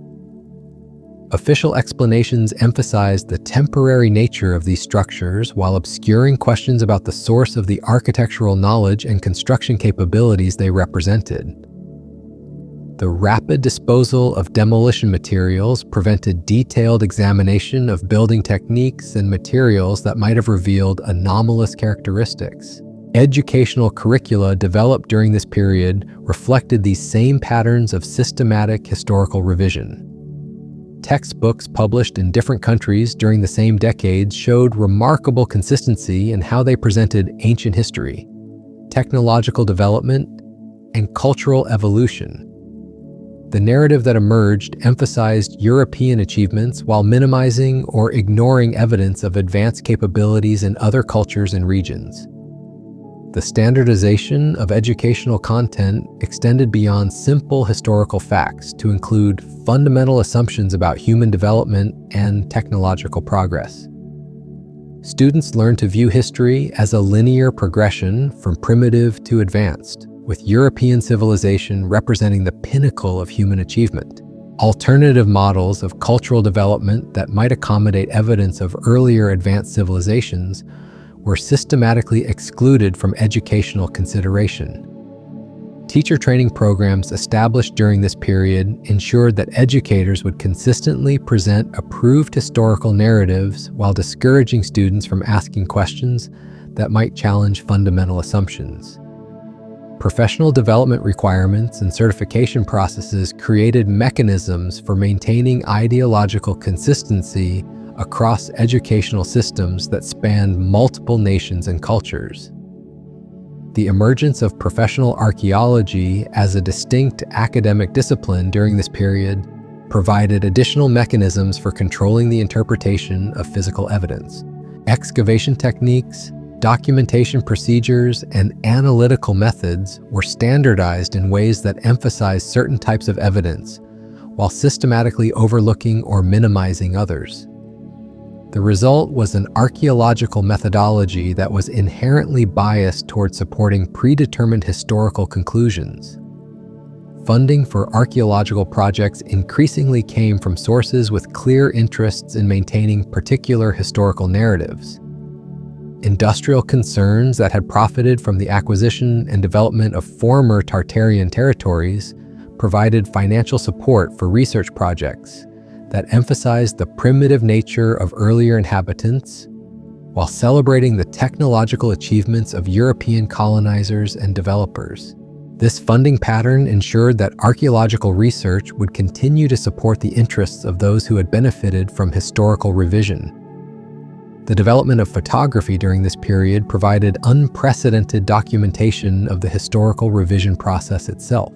Official explanations emphasized the temporary nature of these structures while obscuring questions about the source of the architectural knowledge and construction capabilities they represented. The rapid disposal of demolition materials prevented detailed examination of building techniques and materials that might have revealed anomalous characteristics. Educational curricula developed during this period reflected these same patterns of systematic historical revision. Textbooks published in different countries during the same decades showed remarkable consistency in how they presented ancient history, technological development, and cultural evolution. The narrative that emerged emphasized European achievements while minimizing or ignoring evidence of advanced capabilities in other cultures and regions. The standardization of educational content extended beyond simple historical facts to include fundamental assumptions about human development and technological progress. Students learned to view history as a linear progression from primitive to advanced, with European civilization representing the pinnacle of human achievement. Alternative models of cultural development that might accommodate evidence of earlier advanced civilizations were systematically excluded from educational consideration. Teacher training programs established during this period ensured that educators would consistently present approved historical narratives while discouraging students from asking questions that might challenge fundamental assumptions. Professional development requirements and certification processes created mechanisms for maintaining ideological consistency across educational systems that spanned multiple nations and cultures. The emergence of professional archaeology as a distinct academic discipline during this period provided additional mechanisms for controlling the interpretation of physical evidence. Excavation techniques, documentation procedures, and analytical methods were standardized in ways that emphasized certain types of evidence, while systematically overlooking or minimizing others. The result was an archaeological methodology that was inherently biased toward supporting predetermined historical conclusions. Funding for archaeological projects increasingly came from sources with clear interests in maintaining particular historical narratives. Industrial concerns that had profited from the acquisition and development of former Tartarian territories provided financial support for research projects that emphasized the primitive nature of earlier inhabitants while celebrating the technological achievements of European colonizers and developers. This funding pattern ensured that archaeological research would continue to support the interests of those who had benefited from historical revision. The development of photography during this period provided unprecedented documentation of the historical revision process itself.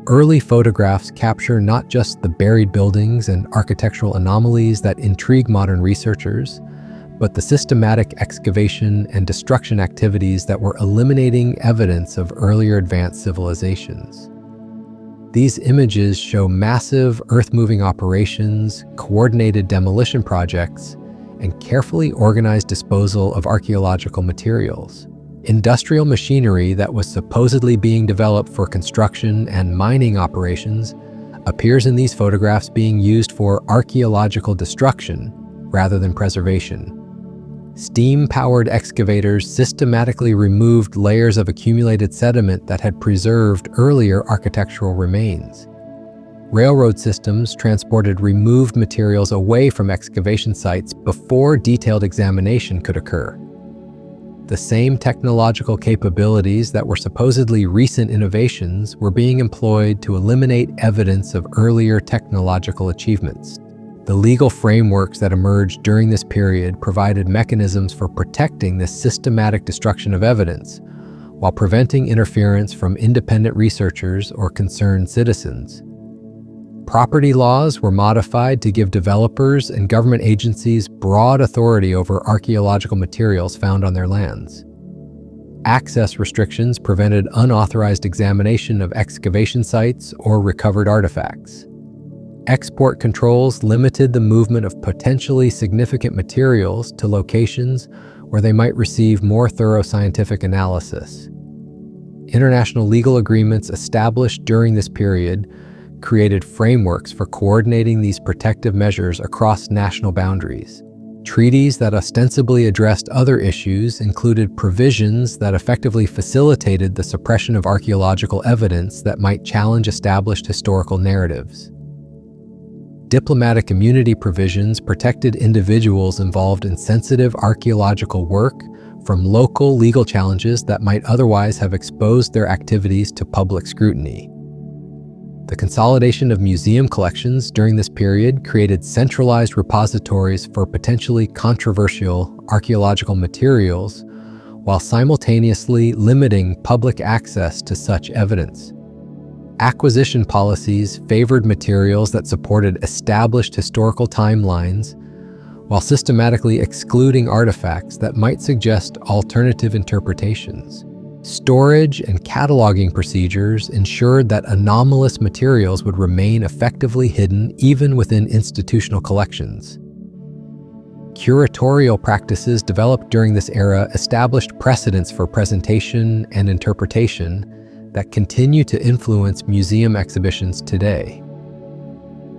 Early photographs capture not just the buried buildings and architectural anomalies that intrigue modern researchers, but the systematic excavation and destruction activities that were eliminating evidence of earlier advanced civilizations. These images show massive earth-moving operations, coordinated demolition projects, and carefully organized disposal of archaeological materials. Industrial machinery that was supposedly being developed for construction and mining operations appears in these photographs being used for archaeological destruction rather than preservation. Steam-powered excavators systematically removed layers of accumulated sediment that had preserved earlier architectural remains. Railroad systems transported removed materials away from excavation sites before detailed examination could occur. The same technological capabilities that were supposedly recent innovations were being employed to eliminate evidence of earlier technological achievements. The legal frameworks that emerged during this period provided mechanisms for protecting this systematic destruction of evidence, while preventing interference from independent researchers or concerned citizens. Property laws were modified to give developers and government agencies broad authority over archaeological materials found on their lands. Access restrictions prevented unauthorized examination of excavation sites or recovered artifacts. Export controls limited the movement of potentially significant materials to locations where they might receive more thorough scientific analysis. International legal agreements established during this period created frameworks for coordinating these protective measures across national boundaries. Treaties that ostensibly addressed other issues included provisions that effectively facilitated the suppression of archaeological evidence that might challenge established historical narratives. Diplomatic immunity provisions protected individuals involved in sensitive archaeological work from local legal challenges that might otherwise have exposed their activities to public scrutiny. The consolidation of museum collections during this period created centralized repositories for potentially controversial archaeological materials, while simultaneously limiting public access to such evidence. Acquisition policies favored materials that supported established historical timelines, while systematically excluding artifacts that might suggest alternative interpretations. Storage and cataloging procedures ensured that anomalous materials would remain effectively hidden even within institutional collections. Curatorial practices developed during this era established precedents for presentation and interpretation that continue to influence museum exhibitions today.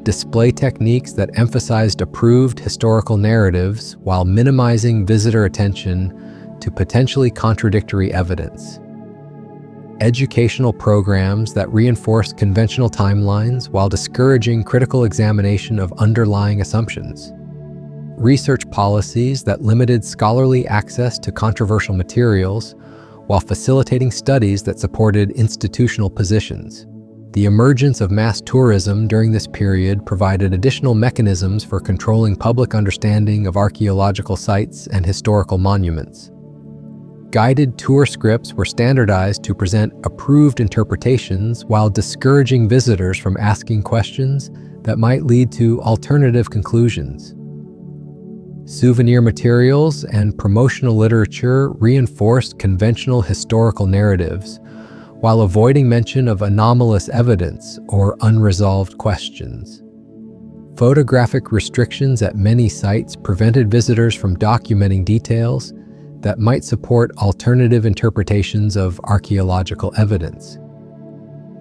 Display techniques that emphasized approved historical narratives while minimizing visitor attention to potentially contradictory evidence. Educational programs that reinforced conventional timelines while discouraging critical examination of underlying assumptions. Research policies that limited scholarly access to controversial materials while facilitating studies that supported institutional positions. The emergence of mass tourism during this period provided additional mechanisms for controlling public understanding of archaeological sites and historical monuments. Guided tour scripts were standardized to present approved interpretations while discouraging visitors from asking questions that might lead to alternative conclusions. Souvenir materials and promotional literature reinforced conventional historical narratives, while avoiding mention of anomalous evidence or unresolved questions. Photographic restrictions at many sites prevented visitors from documenting details that might support alternative interpretations of archaeological evidence.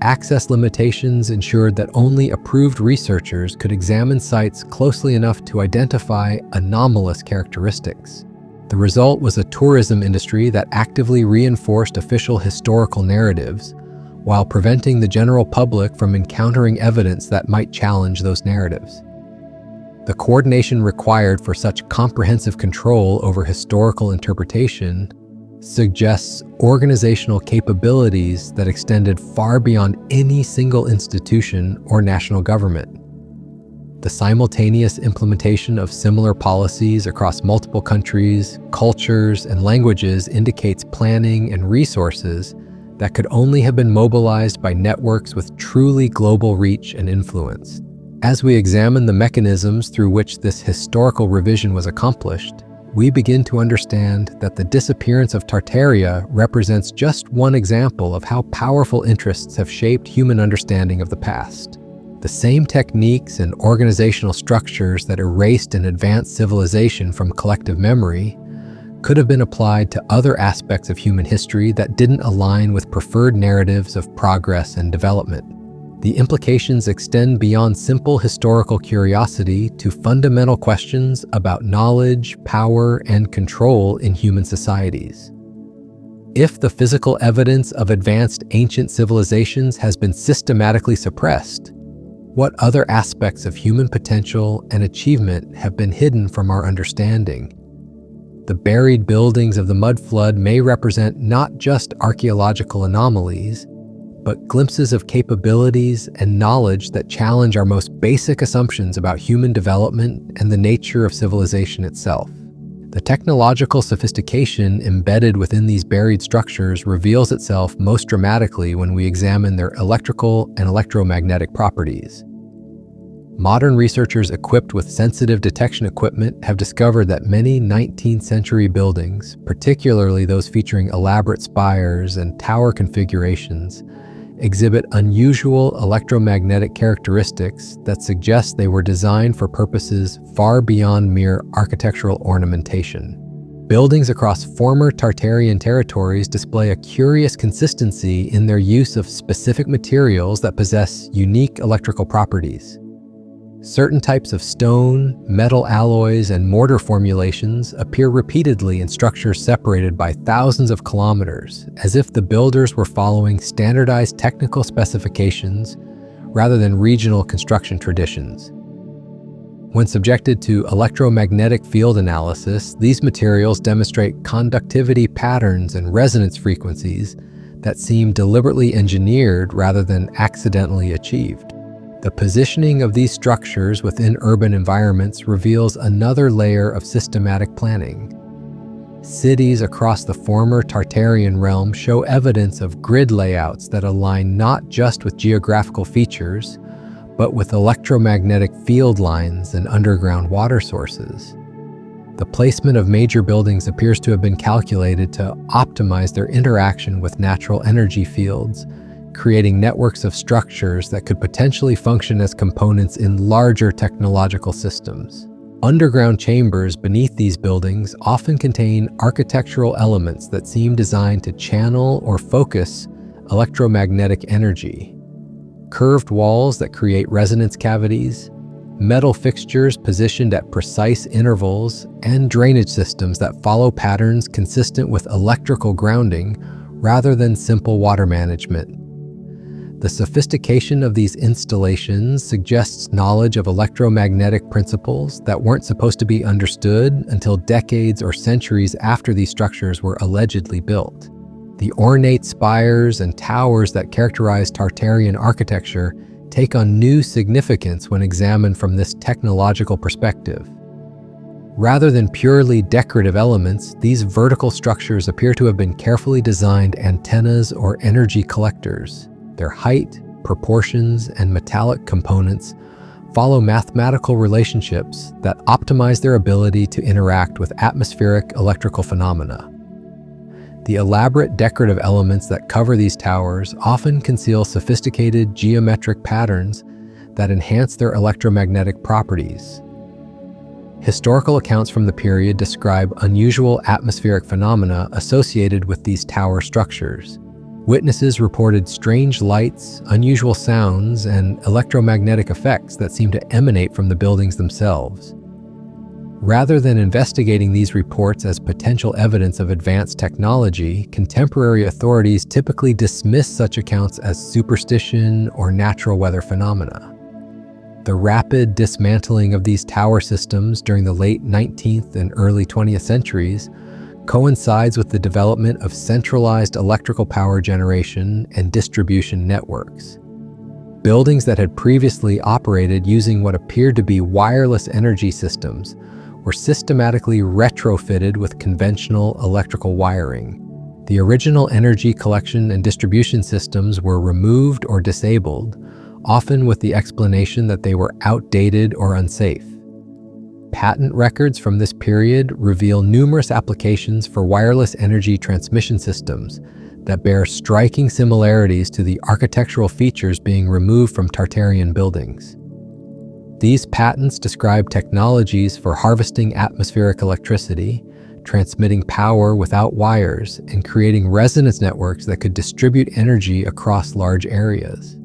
Access limitations ensured that only approved researchers could examine sites closely enough to identify anomalous characteristics. The result was a tourism industry that actively reinforced official historical narratives, while preventing the general public from encountering evidence that might challenge those narratives. The coordination required for such comprehensive control over historical interpretation suggests organizational capabilities that extended far beyond any single institution or national government. The simultaneous implementation of similar policies across multiple countries, cultures, and languages indicates planning and resources that could only have been mobilized by networks with truly global reach and influence. As we examine the mechanisms through which this historical revision was accomplished, we begin to understand that the disappearance of Tartaria represents just one example of how powerful interests have shaped human understanding of the past. The same techniques and organizational structures that erased an advanced civilization from collective memory could have been applied to other aspects of human history that didn't align with preferred narratives of progress and development. The implications extend beyond simple historical curiosity to fundamental questions about knowledge, power, and control in human societies. If the physical evidence of advanced ancient civilizations has been systematically suppressed, what other aspects of human potential and achievement have been hidden from our understanding? The buried buildings of the mud flood may represent not just archaeological anomalies, but glimpses of capabilities and knowledge that challenge our most basic assumptions about human development and the nature of civilization itself. The technological sophistication embedded within these buried structures reveals itself most dramatically when we examine their electrical and electromagnetic properties. Modern researchers equipped with sensitive detection equipment have discovered that many 19th century buildings, particularly those featuring elaborate spires and tower configurations, exhibit unusual electromagnetic characteristics that suggest they were designed for purposes far beyond mere architectural ornamentation. Buildings across former Tartarian territories display a curious consistency in their use of specific materials that possess unique electrical properties. Certain types of stone, metal alloys, and mortar formulations appear repeatedly in structures separated by thousands of kilometers, as if the builders were following standardized technical specifications rather than regional construction traditions. When subjected to electromagnetic field analysis, these materials demonstrate conductivity patterns and resonance frequencies that seem deliberately engineered rather than accidentally achieved. The positioning of these structures within urban environments reveals another layer of systematic planning. Cities across the former Tartarian realm show evidence of grid layouts that align not just with geographical features, but with electromagnetic field lines and underground water sources. The placement of major buildings appears to have been calculated to optimize their interaction with natural energy fields, creating networks of structures that could potentially function as components in larger technological systems. Underground chambers beneath these buildings often contain architectural elements that seem designed to channel or focus electromagnetic energy. Curved walls that create resonance cavities, metal fixtures positioned at precise intervals, and drainage systems that follow patterns consistent with electrical grounding rather than simple water management. The sophistication of these installations suggests knowledge of electromagnetic principles that weren't supposed to be understood until decades or centuries after these structures were allegedly built. The ornate spires and towers that characterize Tartarian architecture take on new significance when examined from this technological perspective. Rather than purely decorative elements, these vertical structures appear to have been carefully designed antennas or energy collectors. Their height, proportions, and metallic components follow mathematical relationships that optimize their ability to interact with atmospheric electrical phenomena. The elaborate decorative elements that cover these towers often conceal sophisticated geometric patterns that enhance their electromagnetic properties. Historical accounts from the period describe unusual atmospheric phenomena associated with these tower structures. Witnesses reported strange lights, unusual sounds, and electromagnetic effects that seem to emanate from the buildings themselves. Rather than investigating these reports as potential evidence of advanced technology, contemporary authorities typically dismiss such accounts as superstition or natural weather phenomena. The rapid dismantling of these tower systems during the late 19th and early 20th centuries coincides with the development of centralized electrical power generation and distribution networks. Buildings that had previously operated using what appeared to be wireless energy systems were systematically retrofitted with conventional electrical wiring. The original energy collection and distribution systems were removed or disabled, often with the explanation that they were outdated or unsafe. Patent records from this period reveal numerous applications for wireless energy transmission systems that bear striking similarities to the architectural features being removed from Tartarian buildings. These patents describe technologies for harvesting atmospheric electricity, transmitting power without wires, and creating resonance networks that could distribute energy across large areas.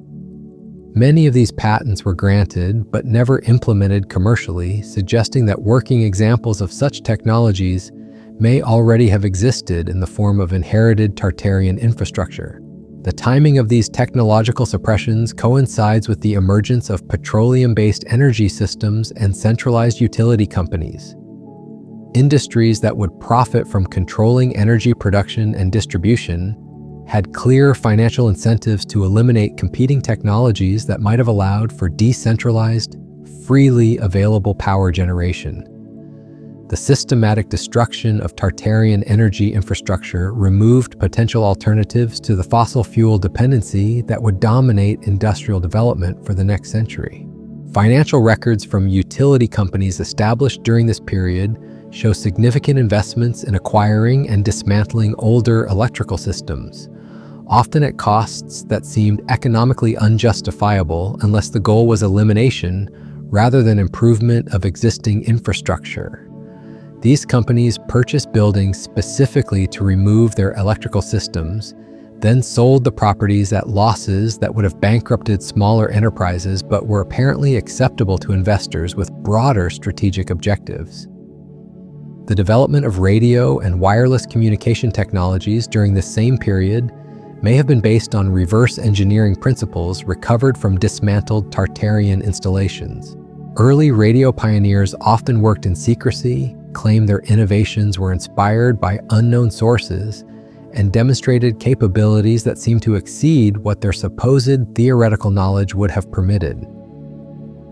Many of these patents were granted but never implemented commercially, suggesting that working examples of such technologies may already have existed in the form of inherited Tartarian infrastructure. The timing of these technological suppressions coincides with the emergence of petroleum-based energy systems and centralized utility companies. Industries that would profit from controlling energy production and distribution had clear financial incentives to eliminate competing technologies that might have allowed for decentralized, freely available power generation. The systematic destruction of Tartarian energy infrastructure removed potential alternatives to the fossil fuel dependency that would dominate industrial development for the next century. Financial records from utility companies established during this period show significant investments in acquiring and dismantling older electrical systems, often at costs that seemed economically unjustifiable unless the goal was elimination rather than improvement of existing infrastructure. These companies purchased buildings specifically to remove their electrical systems, then sold the properties at losses that would have bankrupted smaller enterprises but were apparently acceptable to investors with broader strategic objectives. The development of radio and wireless communication technologies during this same period may have been based on reverse engineering principles recovered from dismantled Tartarian installations. Early radio pioneers often worked in secrecy, claimed their innovations were inspired by unknown sources, and demonstrated capabilities that seemed to exceed what their supposed theoretical knowledge would have permitted.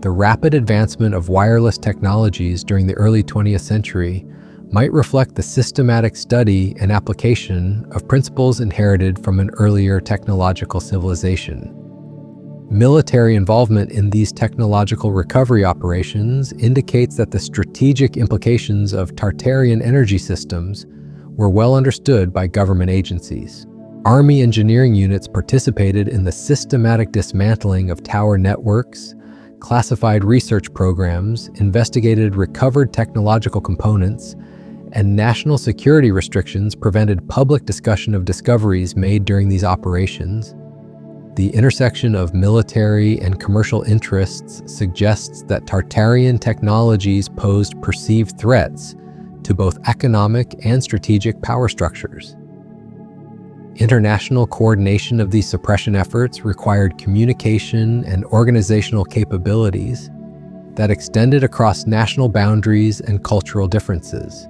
The rapid advancement of wireless technologies during the early 20th century might reflect the systematic study and application of principles inherited from an earlier technological civilization. Military involvement in these technological recovery operations indicates that the strategic implications of Tartarian energy systems were well understood by government agencies. Army engineering units participated in the systematic dismantling of tower networks, classified research programs, investigated recovered technological components, and national security restrictions prevented public discussion of discoveries made during these operations. The intersection of military and commercial interests suggests that Tartarian technologies posed perceived threats to both economic and strategic power structures. International coordination of these suppression efforts required communication and organizational capabilities that extended across national boundaries and cultural differences.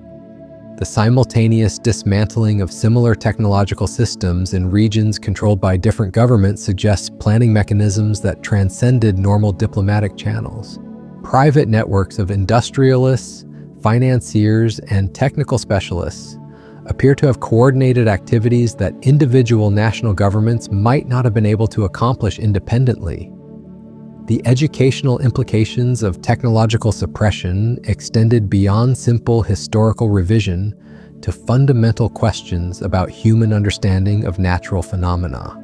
The simultaneous dismantling of similar technological systems in regions controlled by different governments suggests planning mechanisms that transcended normal diplomatic channels. Private networks of industrialists, financiers, and technical specialists appear to have coordinated activities that individual national governments might not have been able to accomplish independently. The educational implications of technological suppression extended beyond simple historical revision to fundamental questions about human understanding of natural phenomena.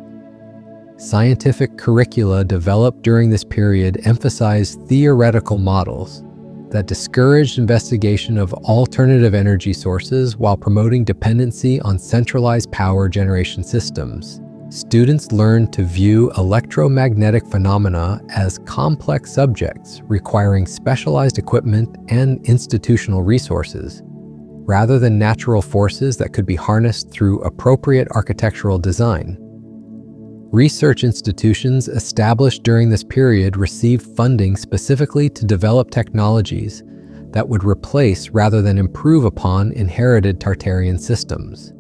Scientific curricula developed during this period emphasized theoretical models that discouraged investigation of alternative energy sources while promoting dependency on centralized power generation systems. Students learned to view electromagnetic phenomena as complex subjects requiring specialized equipment and institutional resources, rather than natural forces that could be harnessed through appropriate architectural design. Research institutions established during this period received funding specifically to develop technologies that would replace rather than improve upon inherited Tartarian systems.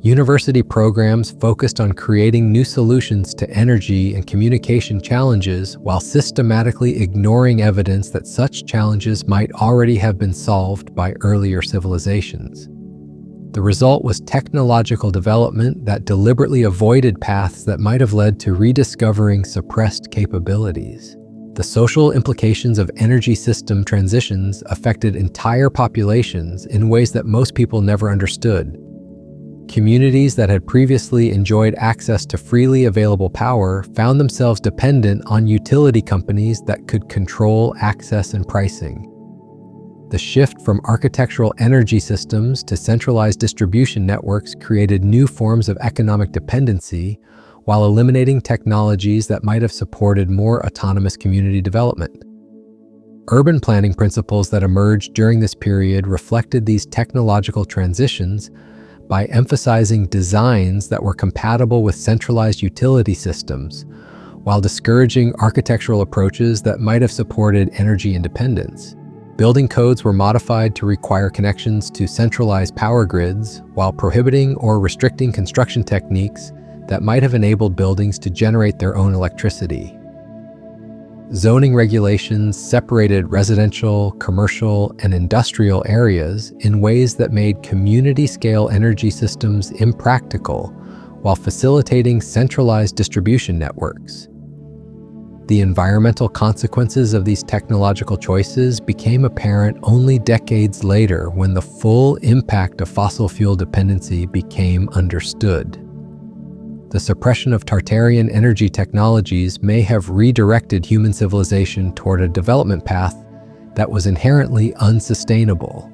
University programs focused on creating new solutions to energy and communication challenges while systematically ignoring evidence that such challenges might already have been solved by earlier civilizations. The result was technological development that deliberately avoided paths that might have led to rediscovering suppressed capabilities. The social implications of energy system transitions affected entire populations in ways that most people never understood. Communities that had previously enjoyed access to freely available power found themselves dependent on utility companies that could control access and pricing. The shift from architectural energy systems to centralized distribution networks created new forms of economic dependency while eliminating technologies that might have supported more autonomous community development. Urban planning principles that emerged during this period reflected these technological transitions by emphasizing designs that were compatible with centralized utility systems, while discouraging architectural approaches that might have supported energy independence. Building codes were modified to require connections to centralized power grids, while prohibiting or restricting construction techniques that might have enabled buildings to generate their own electricity. Zoning regulations separated residential, commercial, and industrial areas in ways that made community-scale energy systems impractical while facilitating centralized distribution networks. The environmental consequences of these technological choices became apparent only decades later when the full impact of fossil fuel dependency became understood. The suppression of Tartarian energy technologies may have redirected human civilization toward a development path that was inherently unsustainable,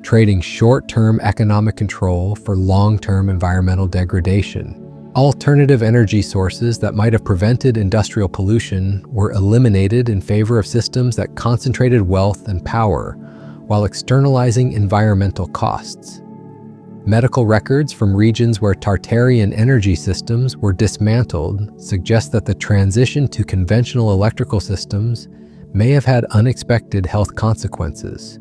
trading short-term economic control for long-term environmental degradation. Alternative energy sources that might have prevented industrial pollution were eliminated in favor of systems that concentrated wealth and power while externalizing environmental costs. Medical records from regions where Tartarian energy systems were dismantled suggest that the transition to conventional electrical systems may have had unexpected health consequences.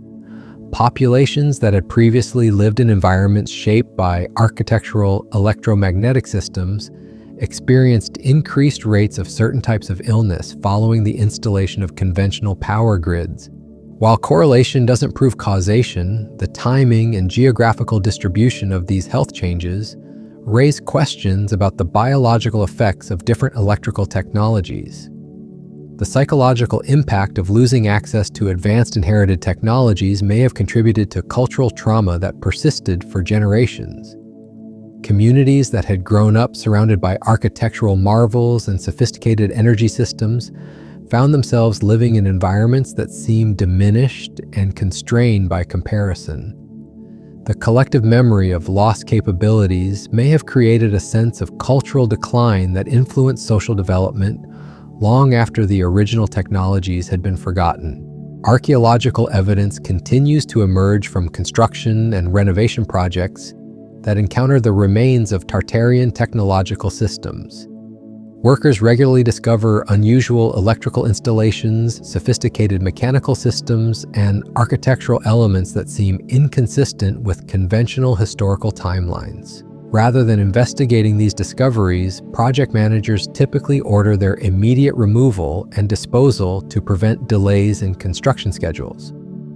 Populations that had previously lived in environments shaped by architectural electromagnetic systems experienced increased rates of certain types of illness following the installation of conventional power grids. While correlation doesn't prove causation, the timing and geographical distribution of these health changes raise questions about the biological effects of different electrical technologies. The psychological impact of losing access to advanced inherited technologies may have contributed to cultural trauma that persisted for generations. Communities that had grown up surrounded by architectural marvels and sophisticated energy systems found themselves living in environments that seemed diminished and constrained by comparison. The collective memory of lost capabilities may have created a sense of cultural decline that influenced social development long after the original technologies had been forgotten. Archaeological evidence continues to emerge from construction and renovation projects that encounter the remains of Tartarian technological systems. Workers regularly discover unusual electrical installations, sophisticated mechanical systems, and architectural elements that seem inconsistent with conventional historical timelines. Rather than investigating these discoveries, project managers typically order their immediate removal and disposal to prevent delays in construction schedules.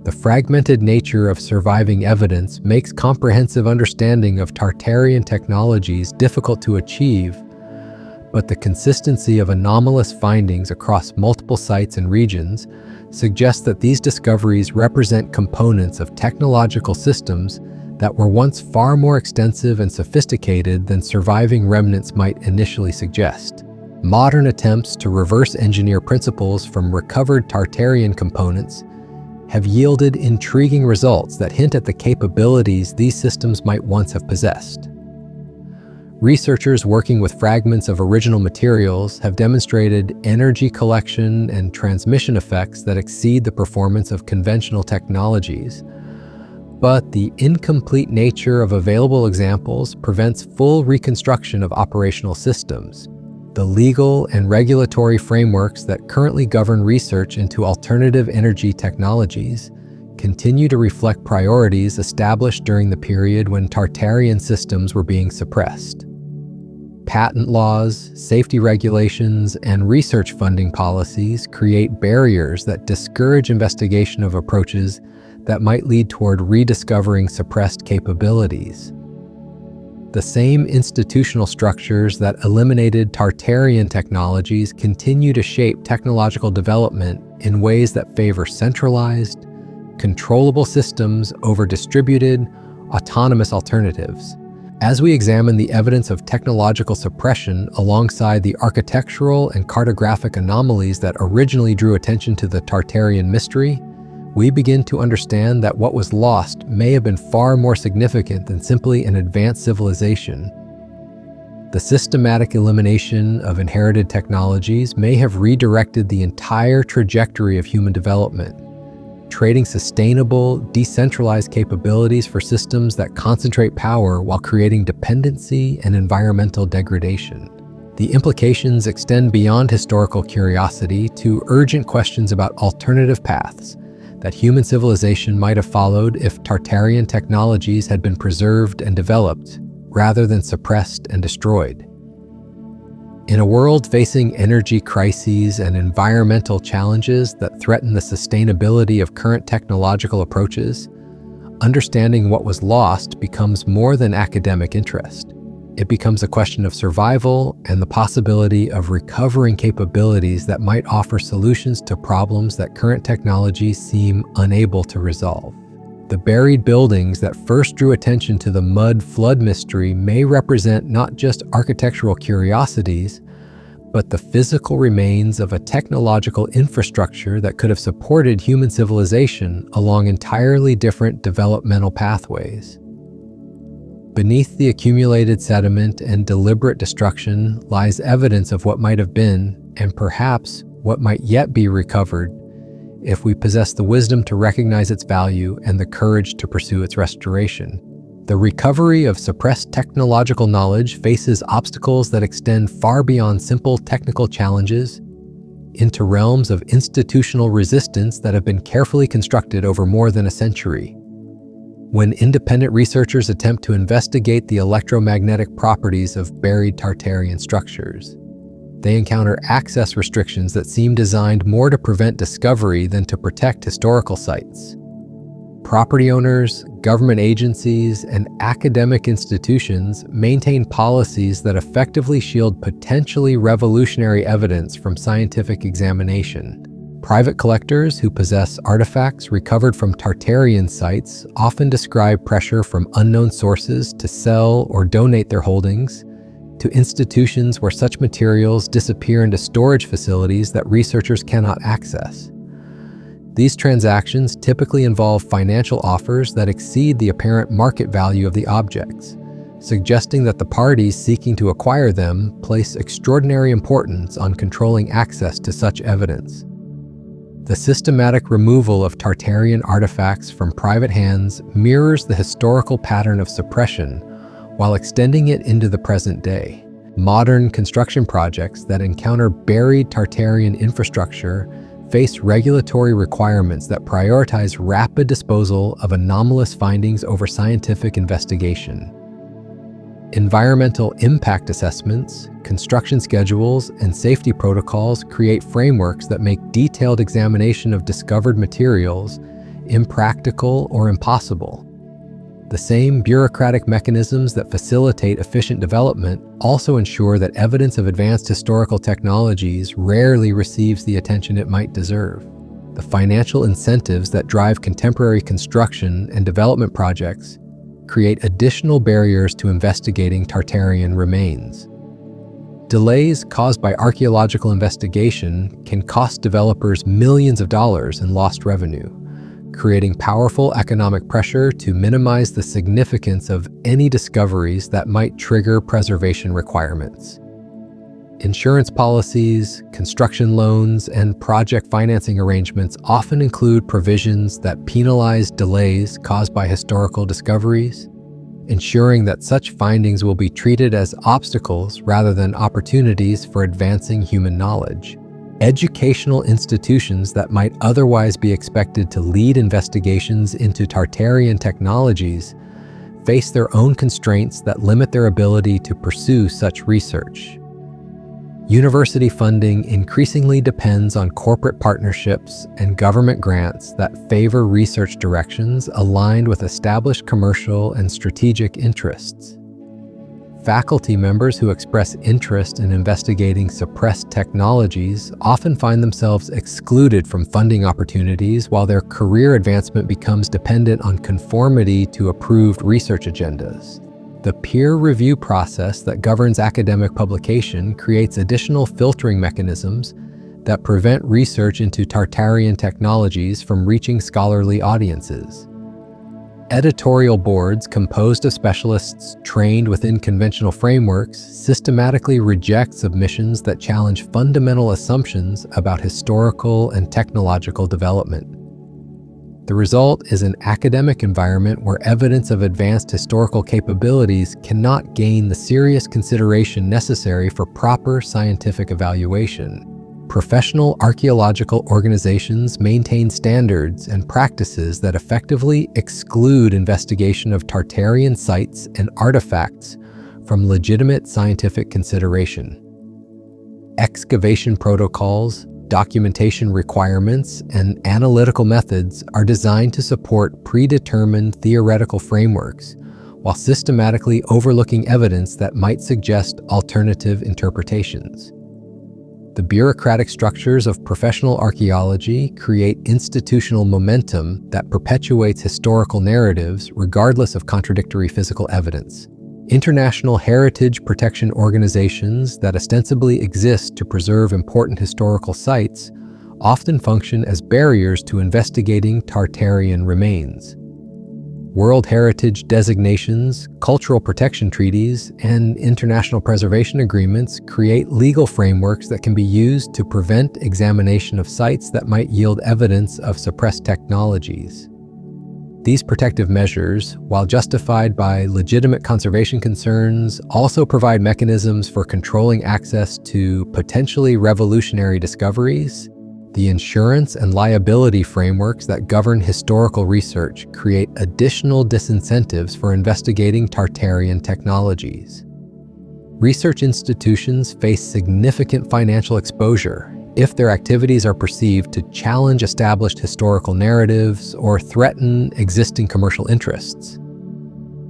The fragmented nature of surviving evidence makes comprehensive understanding of Tartarian technologies difficult to achieve, but the consistency of anomalous findings across multiple sites and regions suggests that these discoveries represent components of technological systems that were once far more extensive and sophisticated than surviving remnants might initially suggest. Modern attempts to reverse engineer principles from recovered Tartarian components have yielded intriguing results that hint at the capabilities these systems might once have possessed. Researchers working with fragments of original materials have demonstrated energy collection and transmission effects that exceed the performance of conventional technologies. But the incomplete nature of available examples prevents full reconstruction of operational systems. The legal and regulatory frameworks that currently govern research into alternative energy technologies continue to reflect priorities established during the period when Tartarian systems were being suppressed. Patent laws, safety regulations, and research funding policies create barriers that discourage investigation of approaches that might lead toward rediscovering suppressed capabilities. The same institutional structures that eliminated Tartarian technologies continue to shape technological development in ways that favor centralized, controllable systems over distributed, autonomous alternatives. As we examine the evidence of technological suppression alongside the architectural and cartographic anomalies that originally drew attention to the Tartarian mystery, we begin to understand that what was lost may have been far more significant than simply an advanced civilization. The systematic elimination of inherited technologies may have redirected the entire trajectory of human development, trading sustainable, decentralized capabilities for systems that concentrate power while creating dependency and environmental degradation. The implications extend beyond historical curiosity to urgent questions about alternative paths that human civilization might have followed if Tartarian technologies had been preserved and developed, rather than suppressed and destroyed. In a world facing energy crises and environmental challenges that threaten the sustainability of current technological approaches, understanding what was lost becomes more than academic interest. It becomes a question of survival and the possibility of recovering capabilities that might offer solutions to problems that current technologies seem unable to resolve. The buried buildings that first drew attention to the mud flood mystery may represent not just architectural curiosities, but the physical remains of a technological infrastructure that could have supported human civilization along entirely different developmental pathways. Beneath the accumulated sediment and deliberate destruction lies evidence of what might have been, and perhaps what might yet be recovered, if we possess the wisdom to recognize its value and the courage to pursue its restoration. The recovery of suppressed technological knowledge faces obstacles that extend far beyond simple technical challenges into realms of institutional resistance that have been carefully constructed over more than a century. When independent researchers attempt to investigate the electromagnetic properties of buried Tartarian structures, they encounter access restrictions that seem designed more to prevent discovery than to protect historical sites. Property owners, government agencies, and academic institutions maintain policies that effectively shield potentially revolutionary evidence from scientific examination. Private collectors who possess artifacts recovered from Tartarian sites often describe pressure from unknown sources to sell or donate their holdings to institutions where such materials disappear into storage facilities that researchers cannot access. These transactions typically involve financial offers that exceed the apparent market value of the objects, suggesting that the parties seeking to acquire them place extraordinary importance on controlling access to such evidence. The systematic removal of Tartarian artifacts from private hands mirrors the historical pattern of suppression while extending it into the present day. Modern construction projects that encounter buried Tartarian infrastructure face regulatory requirements that prioritize rapid disposal of anomalous findings over scientific investigation. Environmental impact assessments, construction schedules, and safety protocols create frameworks that make detailed examination of discovered materials impractical or impossible. The same bureaucratic mechanisms that facilitate efficient development also ensure that evidence of advanced historical technologies rarely receives the attention it might deserve. The financial incentives that drive contemporary construction and development projects create additional barriers to investigating Tartarian remains. Delays caused by archaeological investigation can cost developers millions of dollars in lost revenue, creating powerful economic pressure to minimize the significance of any discoveries that might trigger preservation requirements. Insurance policies, construction loans, and project financing arrangements often include provisions that penalize delays caused by historical discoveries, ensuring that such findings will be treated as obstacles rather than opportunities for advancing human knowledge. Educational institutions that might otherwise be expected to lead investigations into Tartarian technologies face their own constraints that limit their ability to pursue such research. University funding increasingly depends on corporate partnerships and government grants that favor research directions aligned with established commercial and strategic interests. Faculty members who express interest in investigating suppressed technologies often find themselves excluded from funding opportunities, while their career advancement becomes dependent on conformity to approved research agendas. The peer review process that governs academic publication creates additional filtering mechanisms that prevent research into Tartarian technologies from reaching scholarly audiences. Editorial boards composed of specialists trained within conventional frameworks systematically reject submissions that challenge fundamental assumptions about historical and technological development. The result is an academic environment where evidence of advanced historical capabilities cannot gain the serious consideration necessary for proper scientific evaluation. Professional archaeological organizations maintain standards and practices that effectively exclude investigation of Tartarian sites and artifacts from legitimate scientific consideration. Excavation protocols, documentation requirements, and analytical methods are designed to support predetermined theoretical frameworks, while systematically overlooking evidence that might suggest alternative interpretations. The bureaucratic structures of professional archaeology create institutional momentum that perpetuates historical narratives regardless of contradictory physical evidence. International heritage protection organizations that ostensibly exist to preserve important historical sites often function as barriers to investigating Tartarian remains. World Heritage designations, cultural protection treaties, and international preservation agreements create legal frameworks that can be used to prevent examination of sites that might yield evidence of suppressed technologies. These protective measures, while justified by legitimate conservation concerns, also provide mechanisms for controlling access to potentially revolutionary discoveries. The insurance and liability frameworks that govern historical research create additional disincentives for investigating Tartarian technologies. Research institutions face significant financial exposure if their activities are perceived to challenge established historical narratives or threaten existing commercial interests.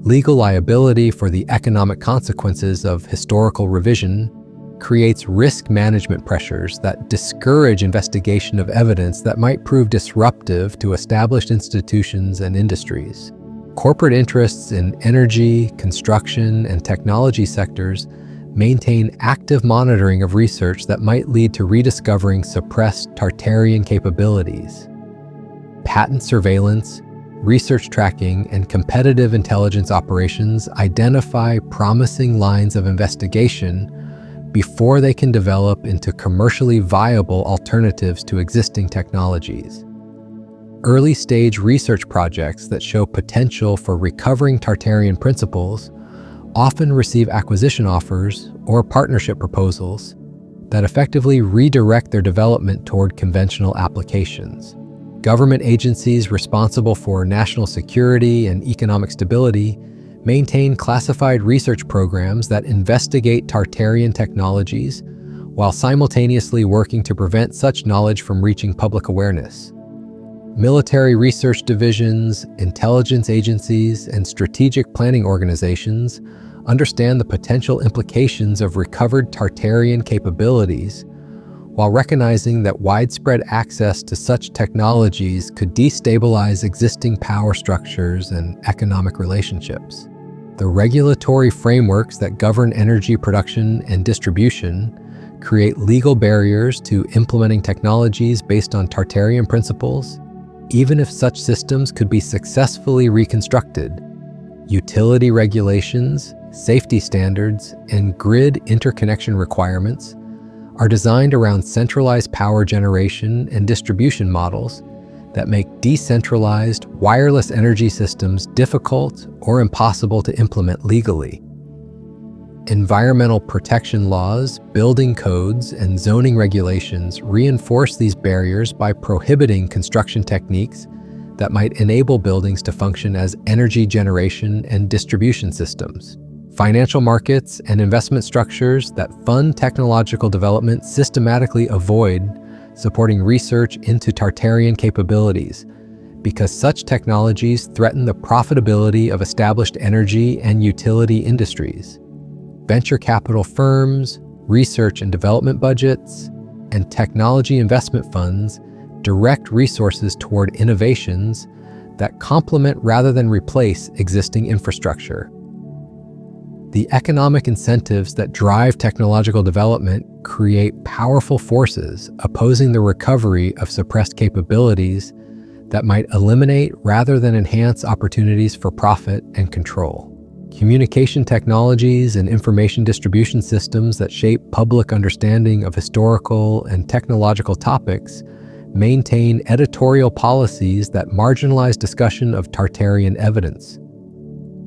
Legal liability for the economic consequences of historical revision creates risk management pressures that discourage investigation of evidence that might prove disruptive to established institutions and industries. Corporate interests in energy, construction, and technology sectors maintain active monitoring of research that might lead to rediscovering suppressed Tartarian capabilities. Patent surveillance, research tracking, and competitive intelligence operations identify promising lines of investigation before they can develop into commercially viable alternatives to existing technologies. Early-stage research projects that show potential for recovering Tartarian principles often receive acquisition offers or partnership proposals that effectively redirect their development toward conventional applications. Government agencies responsible for national security and economic stability maintain classified research programs that investigate Tartarian technologies while simultaneously working to prevent such knowledge from reaching public awareness. Military research divisions, intelligence agencies, and strategic planning organizations understand the potential implications of recovered Tartarian capabilities, while recognizing that widespread access to such technologies could destabilize existing power structures and economic relationships. The regulatory frameworks that govern energy production and distribution create legal barriers to implementing technologies based on Tartarian principles, even if such systems could be successfully reconstructed. Utility regulations, safety standards, and grid interconnection requirements are designed around centralized power generation and distribution models that make decentralized wireless energy systems difficult or impossible to implement legally. Environmental protection laws, building codes, and zoning regulations reinforce these barriers by prohibiting construction techniques that might enable buildings to function as energy generation and distribution systems. Financial markets and investment structures that fund technological development systematically avoid supporting research into Tartarian capabilities because such technologies threaten the profitability of established energy and utility industries. venture capital firms, research and development budgets, and technology investment funds direct resources toward innovations that complement rather than replace existing infrastructure. The economic incentives that drive technological development create powerful forces opposing the recovery of suppressed capabilities that might eliminate rather than enhance opportunities for profit and control. Communication technologies and information distribution systems that shape public understanding of historical and technological topics maintain editorial policies that marginalize discussion of Tartarian evidence.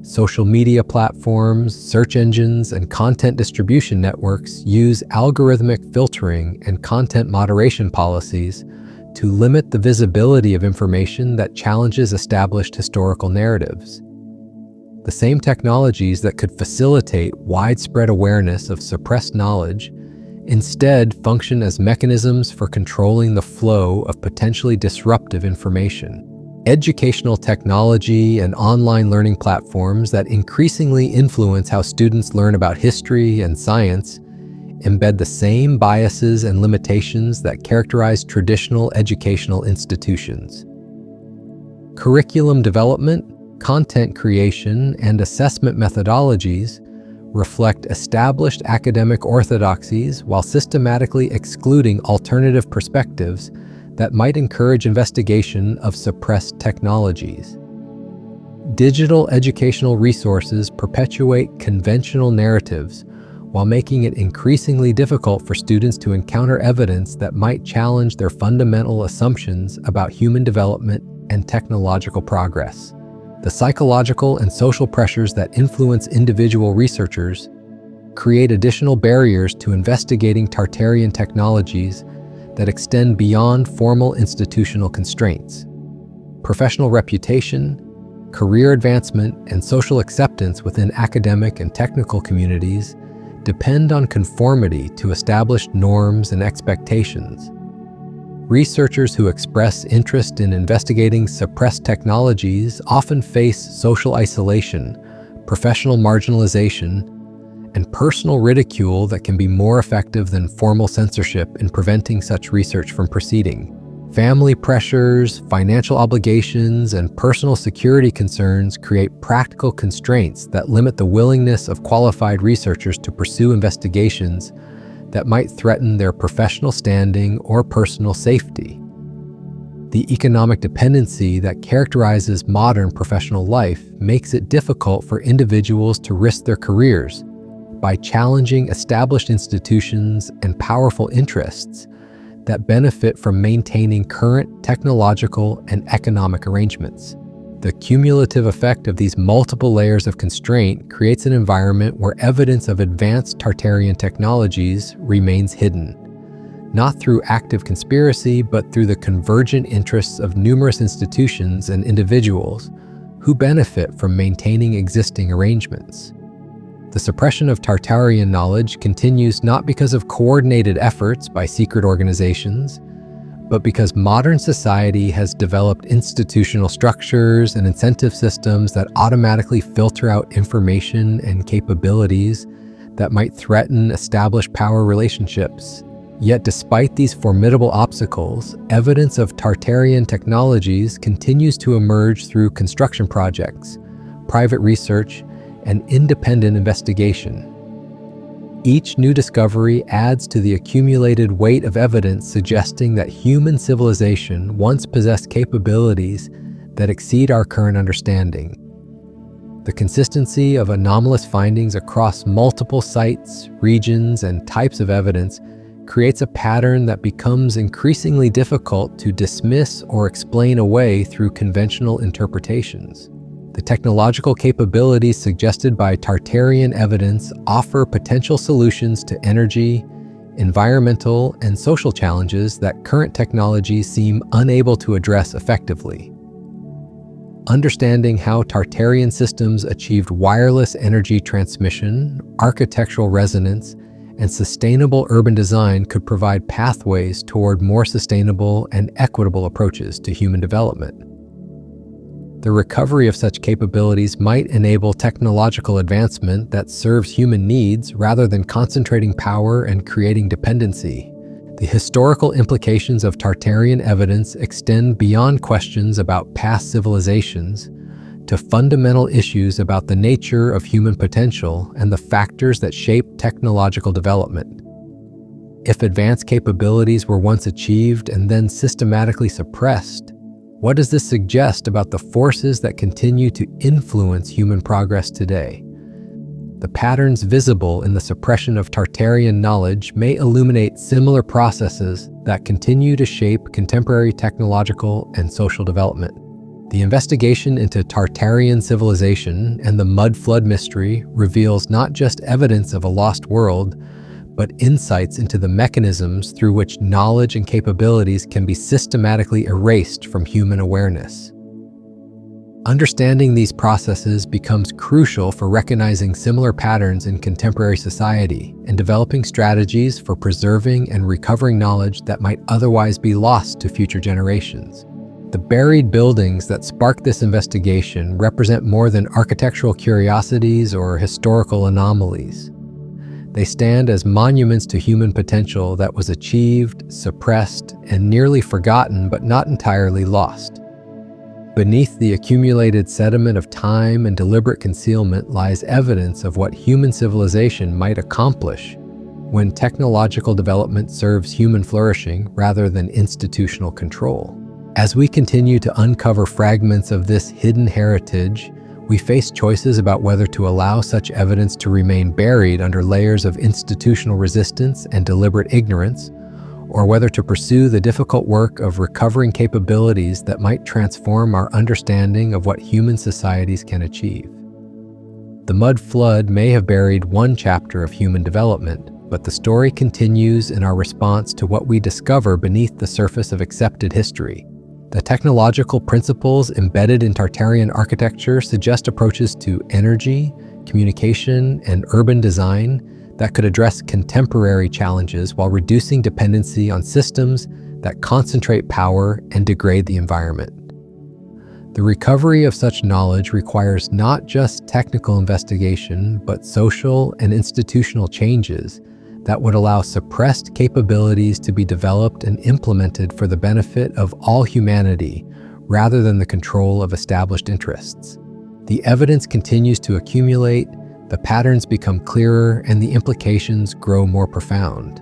Social media platforms, search engines, and content distribution networks use algorithmic filtering and content moderation policies to limit the visibility of information that challenges established historical narratives. The same technologies that could facilitate widespread awareness of suppressed knowledge instead function as mechanisms for controlling the flow of potentially disruptive information. Educational technology and online learning platforms that increasingly influence how students learn about history and science embed the same biases and limitations that characterize traditional educational institutions. Curriculum development, content creation, and assessment methodologies reflect established academic orthodoxies while systematically excluding alternative perspectives that might encourage investigation of suppressed technologies. Digital educational resources perpetuate conventional narratives while making it increasingly difficult for students to encounter evidence that might challenge their fundamental assumptions about human development and technological progress. The psychological and social pressures that influence individual researchers create additional barriers to investigating Tartarian technologies that extend beyond formal institutional constraints. Professional reputation, career advancement, and social acceptance within academic and technical communities depend on conformity to established norms and expectations. Researchers who express interest in investigating suppressed technologies often face social isolation, professional marginalization, and personal ridicule that can be more effective than formal censorship in preventing such research from proceeding. Family pressures, financial obligations, and personal security concerns create practical constraints that limit the willingness of qualified researchers to pursue investigations that might threaten their professional standing or personal safety. The economic dependency that characterizes modern professional life makes it difficult for individuals to risk their careers by challenging established institutions and powerful interests that benefit from maintaining current technological and economic arrangements. The cumulative effect of these multiple layers of constraint creates an environment where evidence of advanced Tartarian technologies remains hidden, not through active conspiracy, but through the convergent interests of numerous institutions and individuals who benefit from maintaining existing arrangements. The suppression of Tartarian knowledge continues not because of coordinated efforts by secret organizations, but because modern society has developed institutional structures and incentive systems that automatically filter out information and capabilities that might threaten established power relationships. Yet despite these formidable obstacles, evidence of Tartarian technologies continues to emerge through construction projects, private research, and independent investigation. Each new discovery adds to the accumulated weight of evidence suggesting that human civilization once possessed capabilities that exceed our current understanding. The consistency of anomalous findings across multiple sites, regions, and types of evidence creates a pattern that becomes increasingly difficult to dismiss or explain away through conventional interpretations. The technological capabilities suggested by Tartarian evidence offer potential solutions to energy, environmental, and social challenges that current technologies seem unable to address effectively. Understanding how Tartarian systems achieved wireless energy transmission, architectural resonance, and sustainable urban design could provide pathways toward more sustainable and equitable approaches to human development. The recovery of such capabilities might enable technological advancement that serves human needs rather than concentrating power and creating dependency. The historical implications of Tartarian evidence extend beyond questions about past civilizations to fundamental issues about the nature of human potential and the factors that shape technological development. If advanced capabilities were once achieved and then systematically suppressed, what does this suggest about the forces that continue to influence human progress today? The patterns visible in the suppression of Tartarian knowledge may illuminate similar processes that continue to shape contemporary technological and social development. The investigation into Tartarian civilization and the mud flood mystery reveals not just evidence of a lost world, but insights into the mechanisms through which knowledge and capabilities can be systematically erased from human awareness. Understanding these processes becomes crucial for recognizing similar patterns in contemporary society and developing strategies for preserving and recovering knowledge that might otherwise be lost to future generations. The buried buildings that spark this investigation represent more than architectural curiosities or historical anomalies. They stand as monuments to human potential that was achieved, suppressed, and nearly forgotten but not entirely lost. Beneath the accumulated sediment of time and deliberate concealment lies evidence of what human civilization might accomplish when technological development serves human flourishing rather than institutional control. As we continue to uncover fragments of this hidden heritage, we face choices about whether to allow such evidence to remain buried under layers of institutional resistance and deliberate ignorance, or whether to pursue the difficult work of recovering capabilities that might transform our understanding of what human societies can achieve. The mud flood may have buried one chapter of human development, but the story continues in our response to what we discover beneath the surface of accepted history. The technological principles embedded in Tartarian architecture suggest approaches to energy, communication, and urban design that could address contemporary challenges while reducing dependency on systems that concentrate power and degrade the environment. The recovery of such knowledge requires not just technical investigation, but social and institutional changes that would allow suppressed capabilities to be developed and implemented for the benefit of all humanity, rather than the control of established interests. The evidence continues to accumulate, the patterns become clearer, and the implications grow more profound.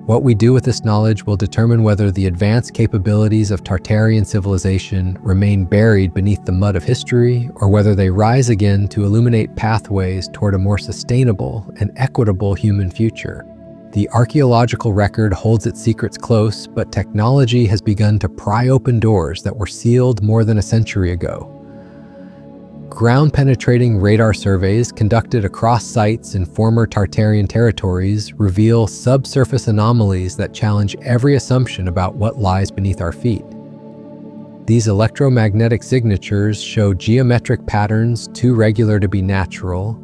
What we do with this knowledge will determine whether the advanced capabilities of Tartarian civilization remain buried beneath the mud of history, or whether they rise again to illuminate pathways toward a more sustainable and equitable human future. The archaeological record holds its secrets close, but technology has begun to pry open doors that were sealed more than a century ago. Ground-penetrating radar surveys conducted across sites in former Tartarian territories reveal subsurface anomalies that challenge every assumption about what lies beneath our feet. These electromagnetic signatures show geometric patterns too regular to be natural,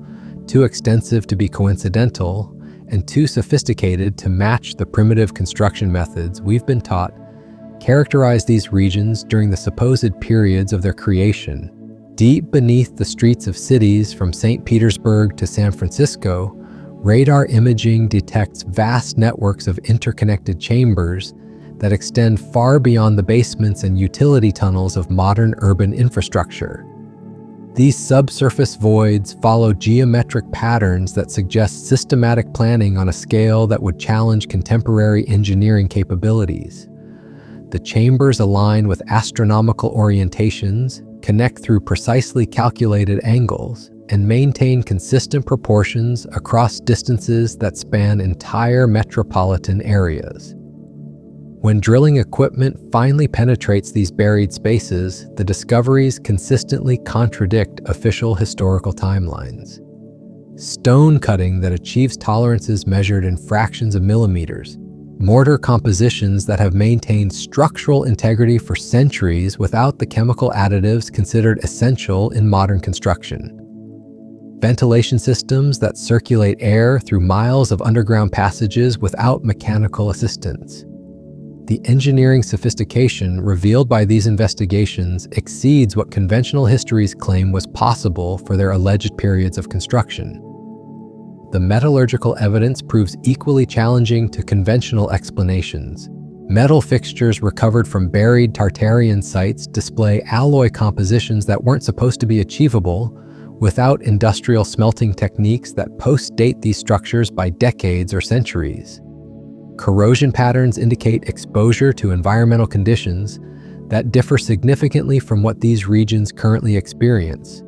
too extensive to be coincidental, and too sophisticated to match the primitive construction methods we've been taught characterize these regions during the supposed periods of their creation. Deep beneath the streets of cities from St. Petersburg to San Francisco, radar imaging detects vast networks of interconnected chambers that extend far beyond the basements and utility tunnels of modern urban infrastructure. These subsurface voids follow geometric patterns that suggest systematic planning on a scale that would challenge contemporary engineering capabilities. The chambers align with astronomical orientations, connect through precisely calculated angles, and maintain consistent proportions across distances that span entire metropolitan areas. When drilling equipment finally penetrates these buried spaces, the discoveries consistently contradict official historical timelines. Stone cutting that achieves tolerances measured in fractions of millimeters, mortar compositions that have maintained structural integrity for centuries without the chemical additives considered essential in modern construction. Ventilation systems that circulate air through miles of underground passages without mechanical assistance. The engineering sophistication revealed by these investigations exceeds what conventional histories claim was possible for their alleged periods of construction. The metallurgical evidence proves equally challenging to conventional explanations. Metal fixtures recovered from buried Tartarian sites display alloy compositions that weren't supposed to be achievable without industrial smelting techniques that post-date these structures by decades or centuries. Corrosion patterns indicate exposure to environmental conditions that differ significantly from what these regions currently experience,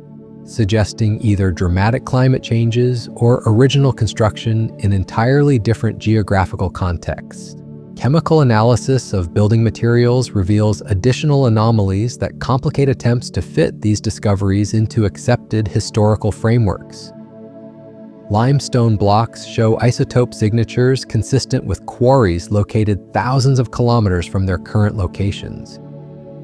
suggesting either dramatic climate changes or original construction in entirely different geographical contexts. Chemical analysis of building materials reveals additional anomalies that complicate attempts to fit these discoveries into accepted historical frameworks. Limestone blocks show isotope signatures consistent with quarries located thousands of kilometers from their current locations.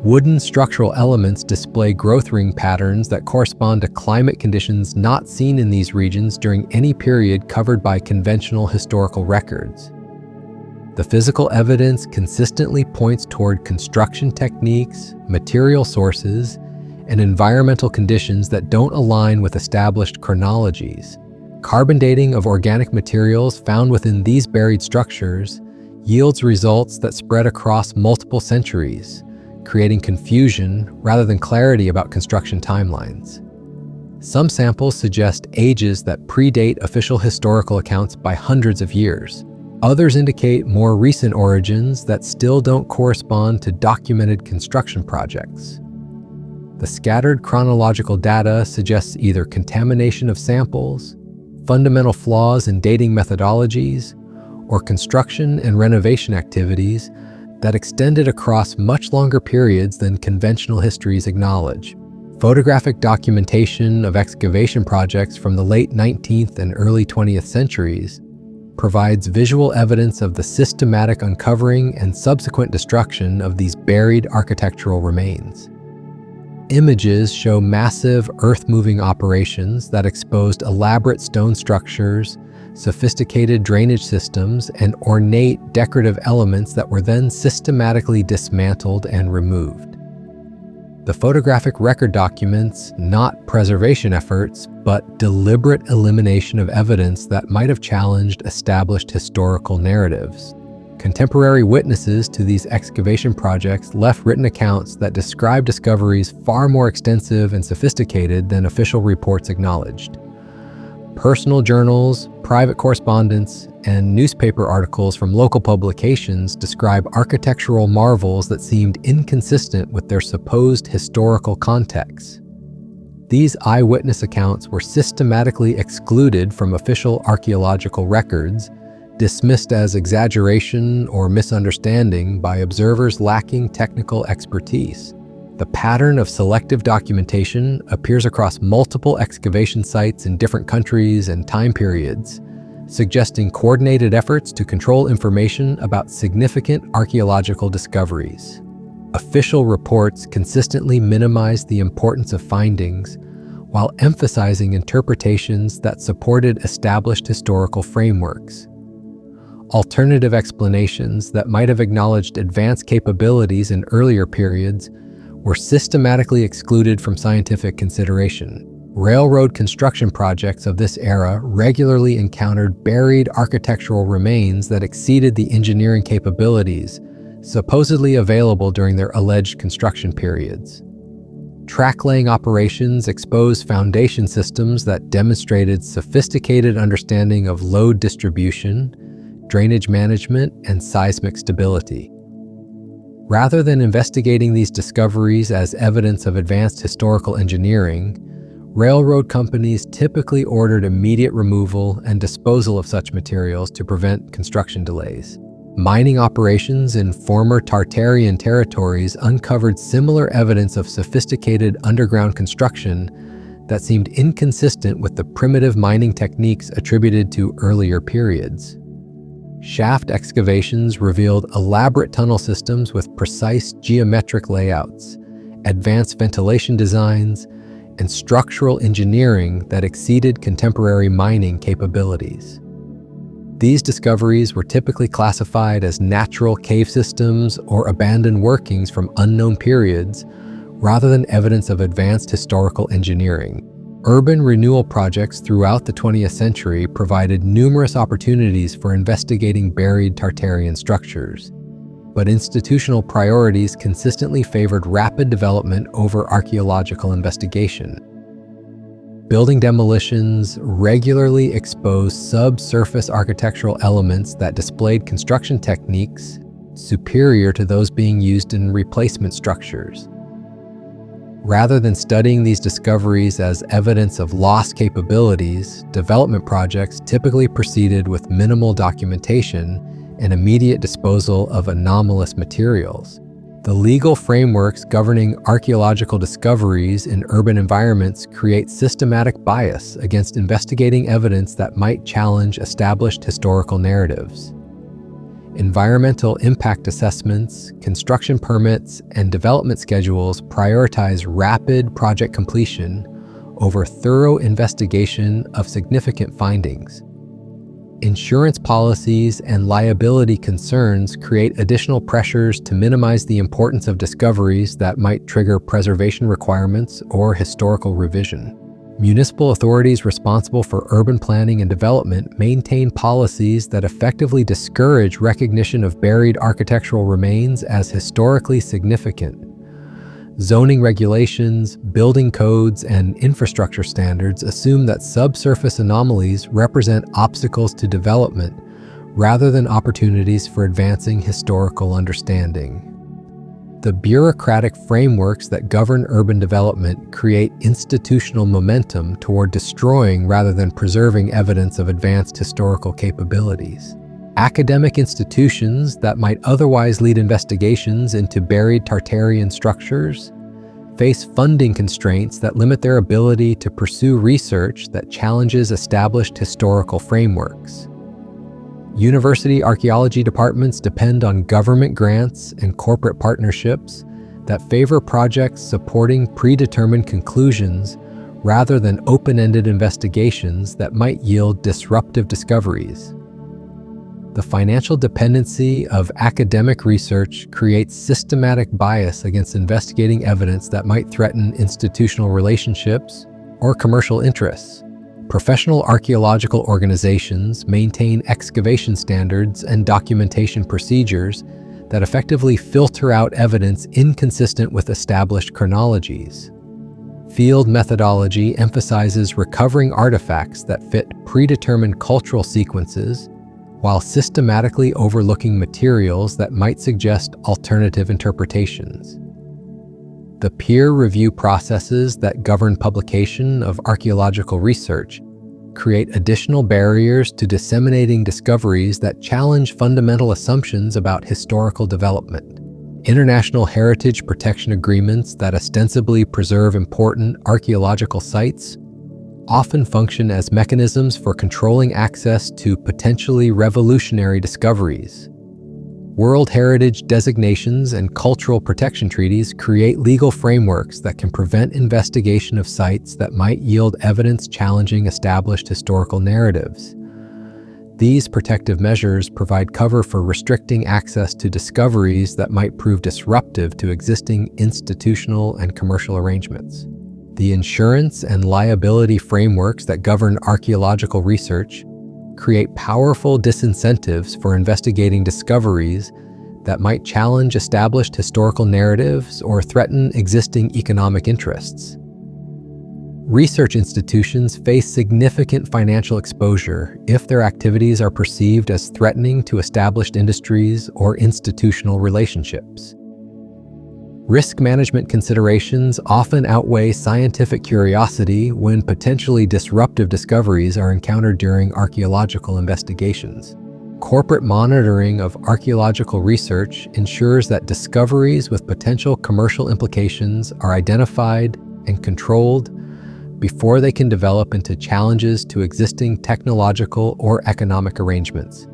Wooden structural elements display growth ring patterns that correspond to climate conditions not seen in these regions during any period covered by conventional historical records. The physical evidence consistently points toward construction techniques, material sources, and environmental conditions that don't align with established chronologies. Carbon dating of organic materials found within these buried structures yields results that spread across multiple centuries, creating confusion rather than clarity about construction timelines. Some samples suggest ages that predate official historical accounts by hundreds of years. Others indicate more recent origins that still don't correspond to documented construction projects. The scattered chronological data suggests either contamination of samples, fundamental flaws in dating methodologies, or construction and renovation activities that extended across much longer periods than conventional histories acknowledge. Photographic documentation of excavation projects from the late 19th and early 20th centuries provides visual evidence of the systematic uncovering and subsequent destruction of these buried architectural remains. Images show massive earth-moving operations that exposed elaborate stone structures, sophisticated drainage systems, and ornate decorative elements that were then systematically dismantled and removed. The photographic record documents not preservation efforts, but deliberate elimination of evidence that might have challenged established historical narratives. Contemporary witnesses to these excavation projects left written accounts that describe discoveries far more extensive and sophisticated than official reports acknowledged. Personal journals, private correspondence, and newspaper articles from local publications describe architectural marvels that seemed inconsistent with their supposed historical context. These eyewitness accounts were systematically excluded from official archaeological records, dismissed as exaggeration or misunderstanding by observers lacking technical expertise. The pattern of selective documentation appears across multiple excavation sites in different countries and time periods, suggesting coordinated efforts to control information about significant archaeological discoveries. Official reports consistently minimize the importance of findings while emphasizing interpretations that supported established historical frameworks. Alternative explanations that might have acknowledged advanced capabilities in earlier periods were systematically excluded from scientific consideration. Railroad construction projects of this era regularly encountered buried architectural remains that exceeded the engineering capabilities supposedly available during their alleged construction periods. Track-laying operations exposed foundation systems that demonstrated sophisticated understanding of load distribution, drainage management, and seismic stability. Rather than investigating these discoveries as evidence of advanced historical engineering, railroad companies typically ordered immediate removal and disposal of such materials to prevent construction delays. Mining operations in former Tartarian territories uncovered similar evidence of sophisticated underground construction that seemed inconsistent with the primitive mining techniques attributed to earlier periods. Shaft excavations revealed elaborate tunnel systems with precise geometric layouts, advanced ventilation designs, and structural engineering that exceeded contemporary mining capabilities. These discoveries were typically classified as natural cave systems or abandoned workings from unknown periods, rather than evidence of advanced historical engineering. Urban renewal projects throughout the 20th century provided numerous opportunities for investigating buried Tartarian structures, but institutional priorities consistently favored rapid development over archaeological investigation. Building demolitions regularly exposed subsurface architectural elements that displayed construction techniques superior to those being used in replacement structures. Rather than studying these discoveries as evidence of lost capabilities, development projects typically proceeded with minimal documentation and immediate disposal of anomalous materials. The legal frameworks governing archaeological discoveries in urban environments create systematic bias against investigating evidence that might challenge established historical narratives. Environmental impact assessments, construction permits, and development schedules prioritize rapid project completion over thorough investigation of significant findings. Insurance policies and liability concerns create additional pressures to minimize the importance of discoveries that might trigger preservation requirements or historical revision. Municipal authorities responsible for urban planning and development maintain policies that effectively discourage recognition of buried architectural remains as historically significant. Zoning regulations, building codes, and infrastructure standards assume that subsurface anomalies represent obstacles to development rather than opportunities for advancing historical understanding. The bureaucratic frameworks that govern urban development create institutional momentum toward destroying rather than preserving evidence of advanced historical capabilities. Academic institutions that might otherwise lead investigations into buried Tartarian structures face funding constraints that limit their ability to pursue research that challenges established historical frameworks. University archaeology departments depend on government grants and corporate partnerships that favor projects supporting predetermined conclusions rather than open-ended investigations that might yield disruptive discoveries. The financial dependency of academic research creates systematic bias against investigating evidence that might threaten institutional relationships or commercial interests. Professional archaeological organizations maintain excavation standards and documentation procedures that effectively filter out evidence inconsistent with established chronologies. Field methodology emphasizes recovering artifacts that fit predetermined cultural sequences while systematically overlooking materials that might suggest alternative interpretations. The peer review processes that govern publication of archaeological research create additional barriers to disseminating discoveries that challenge fundamental assumptions about historical development. International heritage protection agreements that ostensibly preserve important archaeological sites often function as mechanisms for controlling access to potentially revolutionary discoveries. World Heritage designations and cultural protection treaties create legal frameworks that can prevent investigation of sites that might yield evidence challenging established historical narratives. These protective measures provide cover for restricting access to discoveries that might prove disruptive to existing institutional and commercial arrangements. The insurance and liability frameworks that govern archaeological research create powerful disincentives for investigating discoveries that might challenge established historical narratives or threaten existing economic interests. Research institutions face significant financial exposure if their activities are perceived as threatening to established industries or institutional relationships. Risk management considerations often outweigh scientific curiosity when potentially disruptive discoveries are encountered during archaeological investigations. Corporate monitoring of archaeological research ensures that discoveries with potential commercial implications are identified and controlled before they can develop into challenges to existing technological or economic arrangements.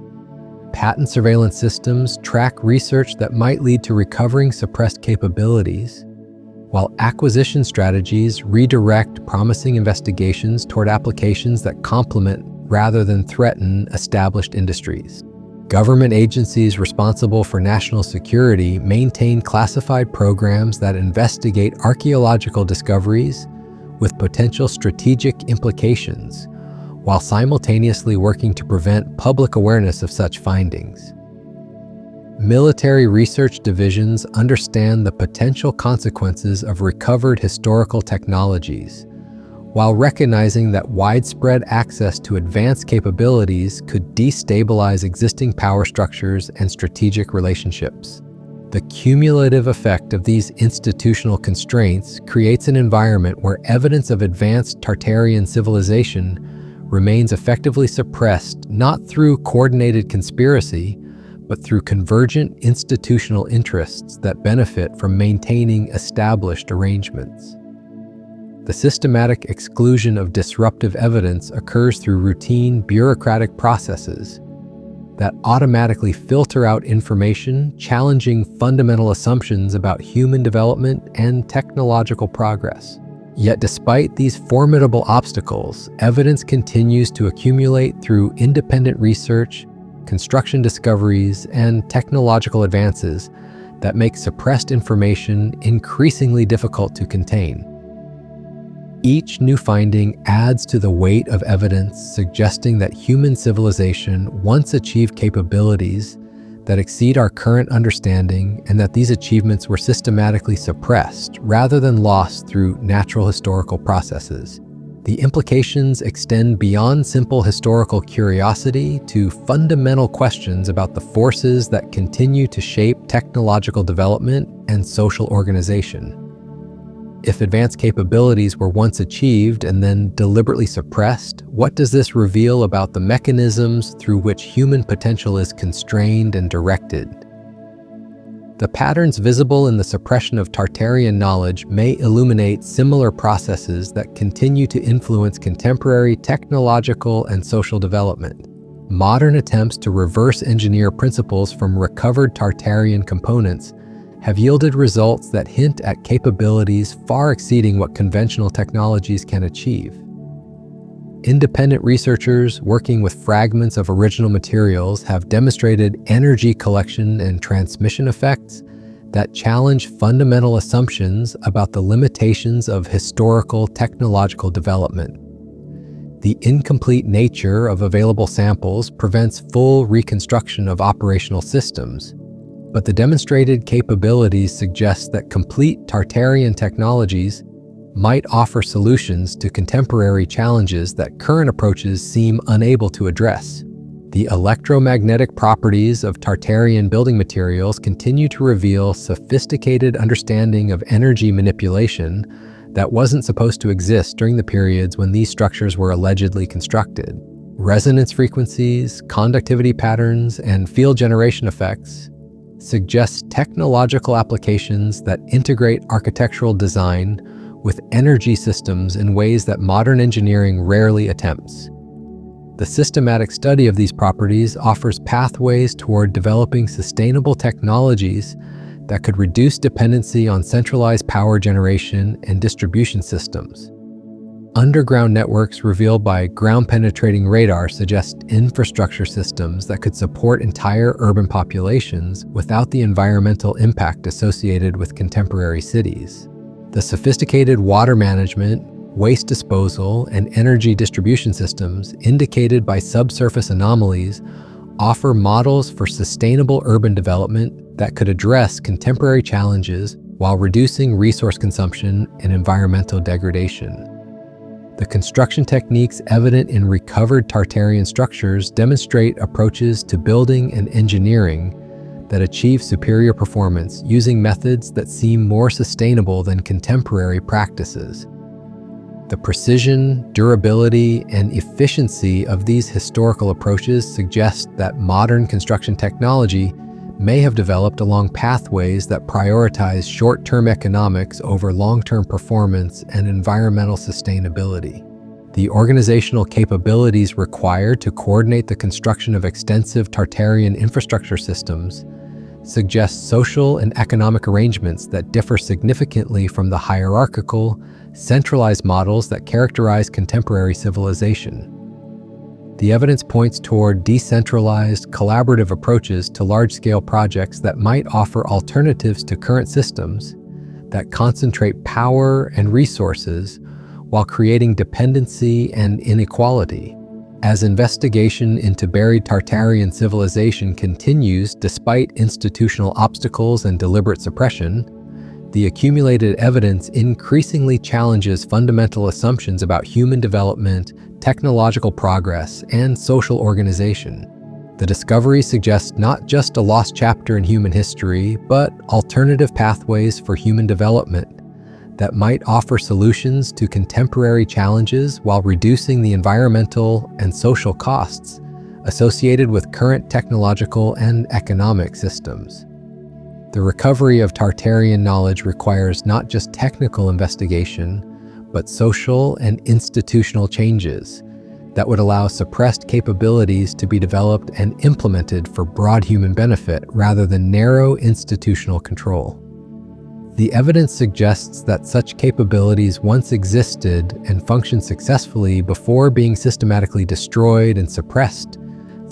Patent surveillance systems track research that might lead to recovering suppressed capabilities, while acquisition strategies redirect promising investigations toward applications that complement rather than threaten established industries. Government agencies responsible for national security maintain classified programs that investigate archaeological discoveries with potential strategic implications, while simultaneously working to prevent public awareness of such findings. Military research divisions understand the potential consequences of recovered historical technologies, while recognizing that widespread access to advanced capabilities could destabilize existing power structures and strategic relationships. The cumulative effect of these institutional constraints creates an environment where evidence of advanced Tartarian civilization remains effectively suppressed not through coordinated conspiracy, but through convergent institutional interests that benefit from maintaining established arrangements. The systematic exclusion of disruptive evidence occurs through routine bureaucratic processes that automatically filter out information challenging fundamental assumptions about human development and technological progress. Yet despite these formidable obstacles, evidence continues to accumulate through independent research, construction discoveries, and technological advances that make suppressed information increasingly difficult to contain. Each new finding adds to the weight of evidence suggesting that human civilization once achieved capabilities that exceed our current understanding, and that these achievements were systematically suppressed rather than lost through natural historical processes. The implications extend beyond simple historical curiosity to fundamental questions about the forces that continue to shape technological development and social organization. If advanced capabilities were once achieved and then deliberately suppressed, what does this reveal about the mechanisms through which human potential is constrained and directed? The patterns visible in the suppression of Tartarian knowledge may illuminate similar processes that continue to influence contemporary technological and social development. Modern attempts to reverse engineer principles from recovered Tartarian components have yielded results that hint at capabilities far exceeding what conventional technologies can achieve. Independent researchers working with fragments of original materials have demonstrated energy collection and transmission effects that challenge fundamental assumptions about the limitations of historical technological development. The incomplete nature of available samples prevents full reconstruction of operational systems, but the demonstrated capabilities suggest that complete Tartarian technologies might offer solutions to contemporary challenges that current approaches seem unable to address. The electromagnetic properties of Tartarian building materials continue to reveal sophisticated understanding of energy manipulation that wasn't supposed to exist during the periods when these structures were allegedly constructed. Resonance frequencies, conductivity patterns, and field generation effects suggest technological applications that integrate architectural design with energy systems in ways that modern engineering rarely attempts. The systematic study of these properties offers pathways toward developing sustainable technologies that could reduce dependency on centralized power generation and distribution systems. Underground networks revealed by ground-penetrating radar suggest infrastructure systems that could support entire urban populations without the environmental impact associated with contemporary cities. The sophisticated water management, waste disposal, and energy distribution systems indicated by subsurface anomalies offer models for sustainable urban development that could address contemporary challenges while reducing resource consumption and environmental degradation. The construction techniques evident in recovered Tartarian structures demonstrate approaches to building and engineering that achieve superior performance using methods that seem more sustainable than contemporary practices. The precision, durability, and efficiency of these historical approaches suggest that modern construction technology may have developed along pathways that prioritize short-term economics over long-term performance and environmental sustainability. The organizational capabilities required to coordinate the construction of extensive Tartarian infrastructure systems suggest social and economic arrangements that differ significantly from the hierarchical, centralized models that characterize contemporary civilization. The evidence points toward decentralized, collaborative approaches to large-scale projects that might offer alternatives to current systems that concentrate power and resources while creating dependency and inequality. As investigation into buried Tartarian civilization continues despite institutional obstacles and deliberate suppression, the accumulated evidence increasingly challenges fundamental assumptions about human development, technological progress, and social organization. The discovery suggests not just a lost chapter in human history, but alternative pathways for human development that might offer solutions to contemporary challenges while reducing the environmental and social costs associated with current technological and economic systems. The recovery of Tartarian knowledge requires not just technical investigation, but social and institutional changes that would allow suppressed capabilities to be developed and implemented for broad human benefit rather than narrow institutional control. The evidence suggests that such capabilities once existed and functioned successfully before being systematically destroyed and suppressed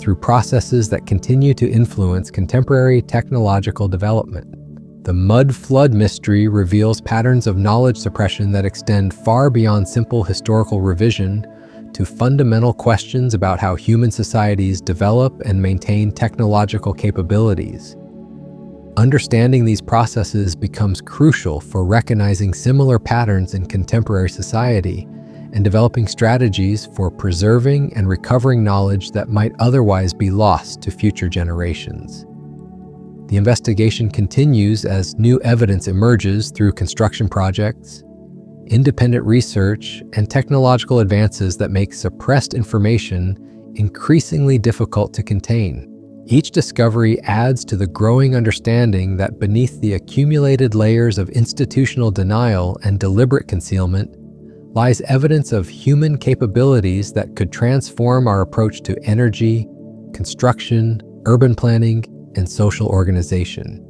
through processes that continue to influence contemporary technological development. The mud flood mystery reveals patterns of knowledge suppression that extend far beyond simple historical revision to fundamental questions about how human societies develop and maintain technological capabilities. Understanding these processes becomes crucial for recognizing similar patterns in contemporary society and developing strategies for preserving and recovering knowledge that might otherwise be lost to future generations. The investigation continues as new evidence emerges through construction projects, independent research, and technological advances that make suppressed information increasingly difficult to contain. Each discovery adds to the growing understanding that beneath the accumulated layers of institutional denial and deliberate concealment lies evidence of human capabilities that could transform our approach to energy, construction, urban planning, and social organization.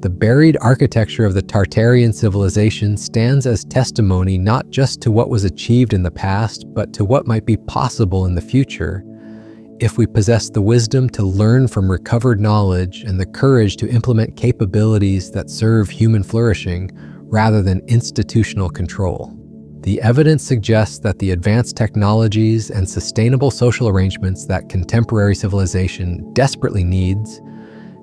The buried architecture of the Tartarian civilization stands as testimony not just to what was achieved in the past, but to what might be possible in the future if we possess the wisdom to learn from recovered knowledge and the courage to implement capabilities that serve human flourishing rather than institutional control. The evidence suggests that the advanced technologies and sustainable social arrangements that contemporary civilization desperately needs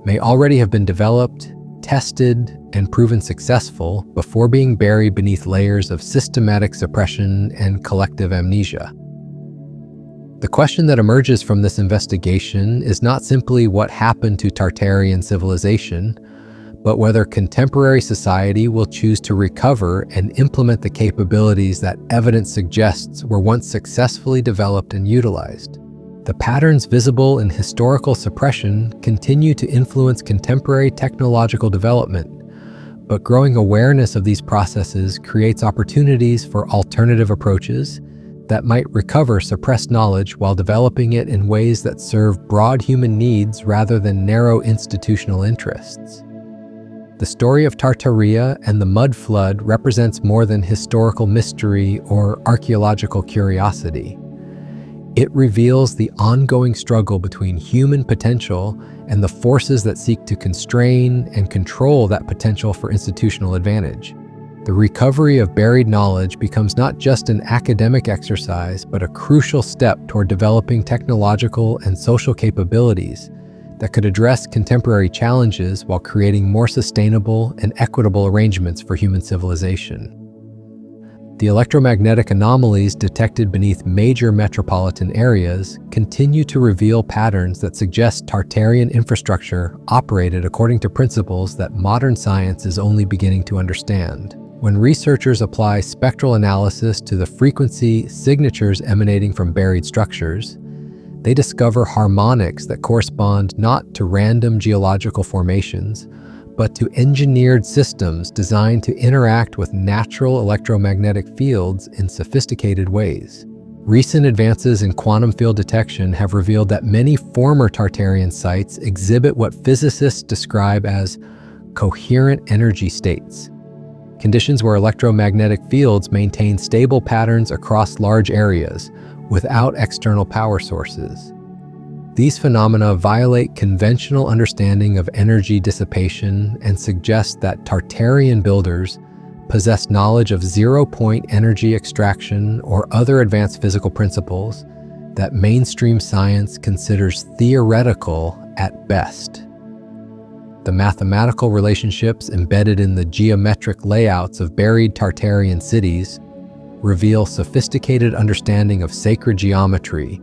may already have been developed, tested, and proven successful before being buried beneath layers of systematic suppression and collective amnesia. The question that emerges from this investigation is not simply what happened to Tartarian civilization, but whether contemporary society will choose to recover and implement the capabilities that evidence suggests were once successfully developed and utilized. The patterns visible in historical suppression continue to influence contemporary technological development, but growing awareness of these processes creates opportunities for alternative approaches that might recover suppressed knowledge while developing it in ways that serve broad human needs rather than narrow institutional interests. The story of Tartaria and the mud flood represents more than historical mystery or archaeological curiosity. It reveals the ongoing struggle between human potential and the forces that seek to constrain and control that potential for institutional advantage. The recovery of buried knowledge becomes not just an academic exercise, but a crucial step toward developing technological and social capabilities that could address contemporary challenges while creating more sustainable and equitable arrangements for human civilization. The electromagnetic anomalies detected beneath major metropolitan areas continue to reveal patterns that suggest Tartarian infrastructure operated according to principles that modern science is only beginning to understand. When researchers apply spectral analysis to the frequency signatures emanating from buried structures, they discover harmonics that correspond not to random geological formations, but to engineered systems designed to interact with natural electromagnetic fields in sophisticated ways. Recent advances in quantum field detection have revealed that many former Tartarian sites exhibit what physicists describe as coherent energy states, conditions where electromagnetic fields maintain stable patterns across large areas, without external power sources. These phenomena violate conventional understanding of energy dissipation and suggest that Tartarian builders possess knowledge of zero-point energy extraction or other advanced physical principles that mainstream science considers theoretical at best. The mathematical relationships embedded in the geometric layouts of buried Tartarian cities reveal sophisticated understanding of sacred geometry,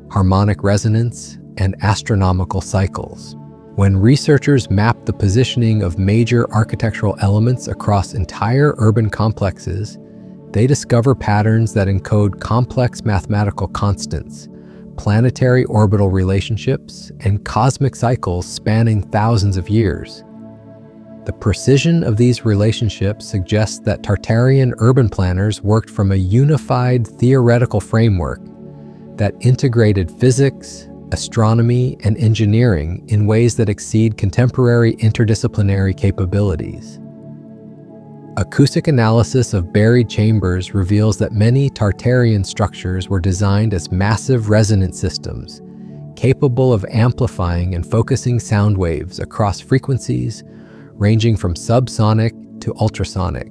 harmonic resonance, and astronomical cycles. When researchers map the positioning of major architectural elements across entire urban complexes, they discover patterns that encode complex mathematical constants, planetary orbital relationships, and cosmic cycles spanning thousands of years. The precision of these relationships suggests that Tartarian urban planners worked from a unified theoretical framework that integrated physics, astronomy, and engineering in ways that exceed contemporary interdisciplinary capabilities. Acoustic analysis of buried chambers reveals that many Tartarian structures were designed as massive resonant systems, capable of amplifying and focusing sound waves across frequencies ranging from subsonic to ultrasonic.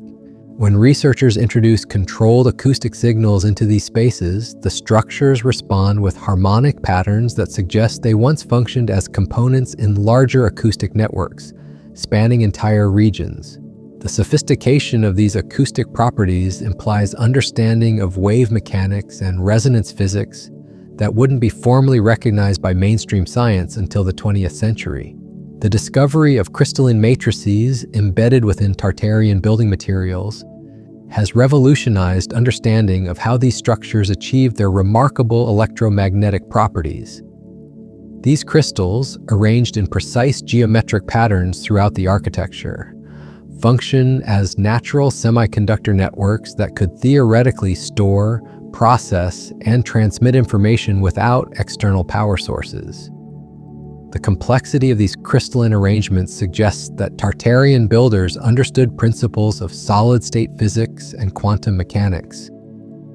When researchers introduce controlled acoustic signals into these spaces, the structures respond with harmonic patterns that suggest they once functioned as components in larger acoustic networks, spanning entire regions. The sophistication of these acoustic properties implies understanding of wave mechanics and resonance physics that wouldn't be formally recognized by mainstream science until the 20th century. The discovery of crystalline matrices embedded within Tartarian building materials has revolutionized understanding of how these structures achieve their remarkable electromagnetic properties. These crystals, arranged in precise geometric patterns throughout the architecture, function as natural semiconductor networks that could theoretically store, process, and transmit information without external power sources. The complexity of these crystalline arrangements suggests that Tartarian builders understood principles of solid-state physics and quantum mechanics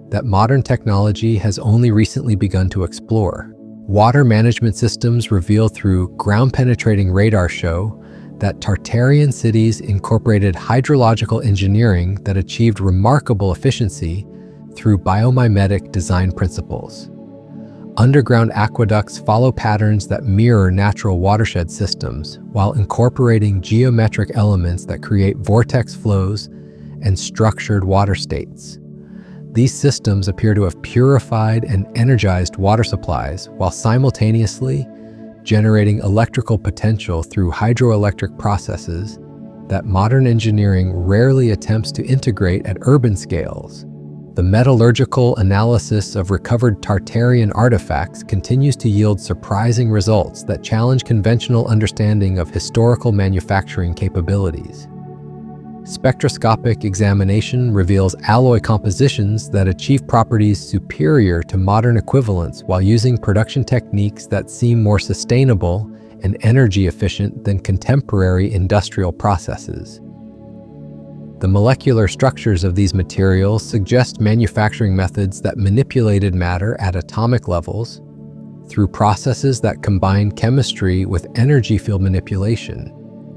that modern technology has only recently begun to explore. Water management systems revealed through ground-penetrating radar show that Tartarian cities incorporated hydrological engineering that achieved remarkable efficiency through biomimetic design principles. Underground aqueducts follow patterns that mirror natural watershed systems while incorporating geometric elements that create vortex flows and structured water states. These systems appear to have purified and energized water supplies while simultaneously generating electrical potential through hydroelectric processes that modern engineering rarely attempts to integrate at urban scales. The metallurgical analysis of recovered Tartarian artifacts continues to yield surprising results that challenge conventional understanding of historical manufacturing capabilities. Spectroscopic examination reveals alloy compositions that achieve properties superior to modern equivalents while using production techniques that seem more sustainable and energy efficient than contemporary industrial processes. The molecular structures of these materials suggest manufacturing methods that manipulated matter at atomic levels through processes that combine chemistry with energy field manipulation.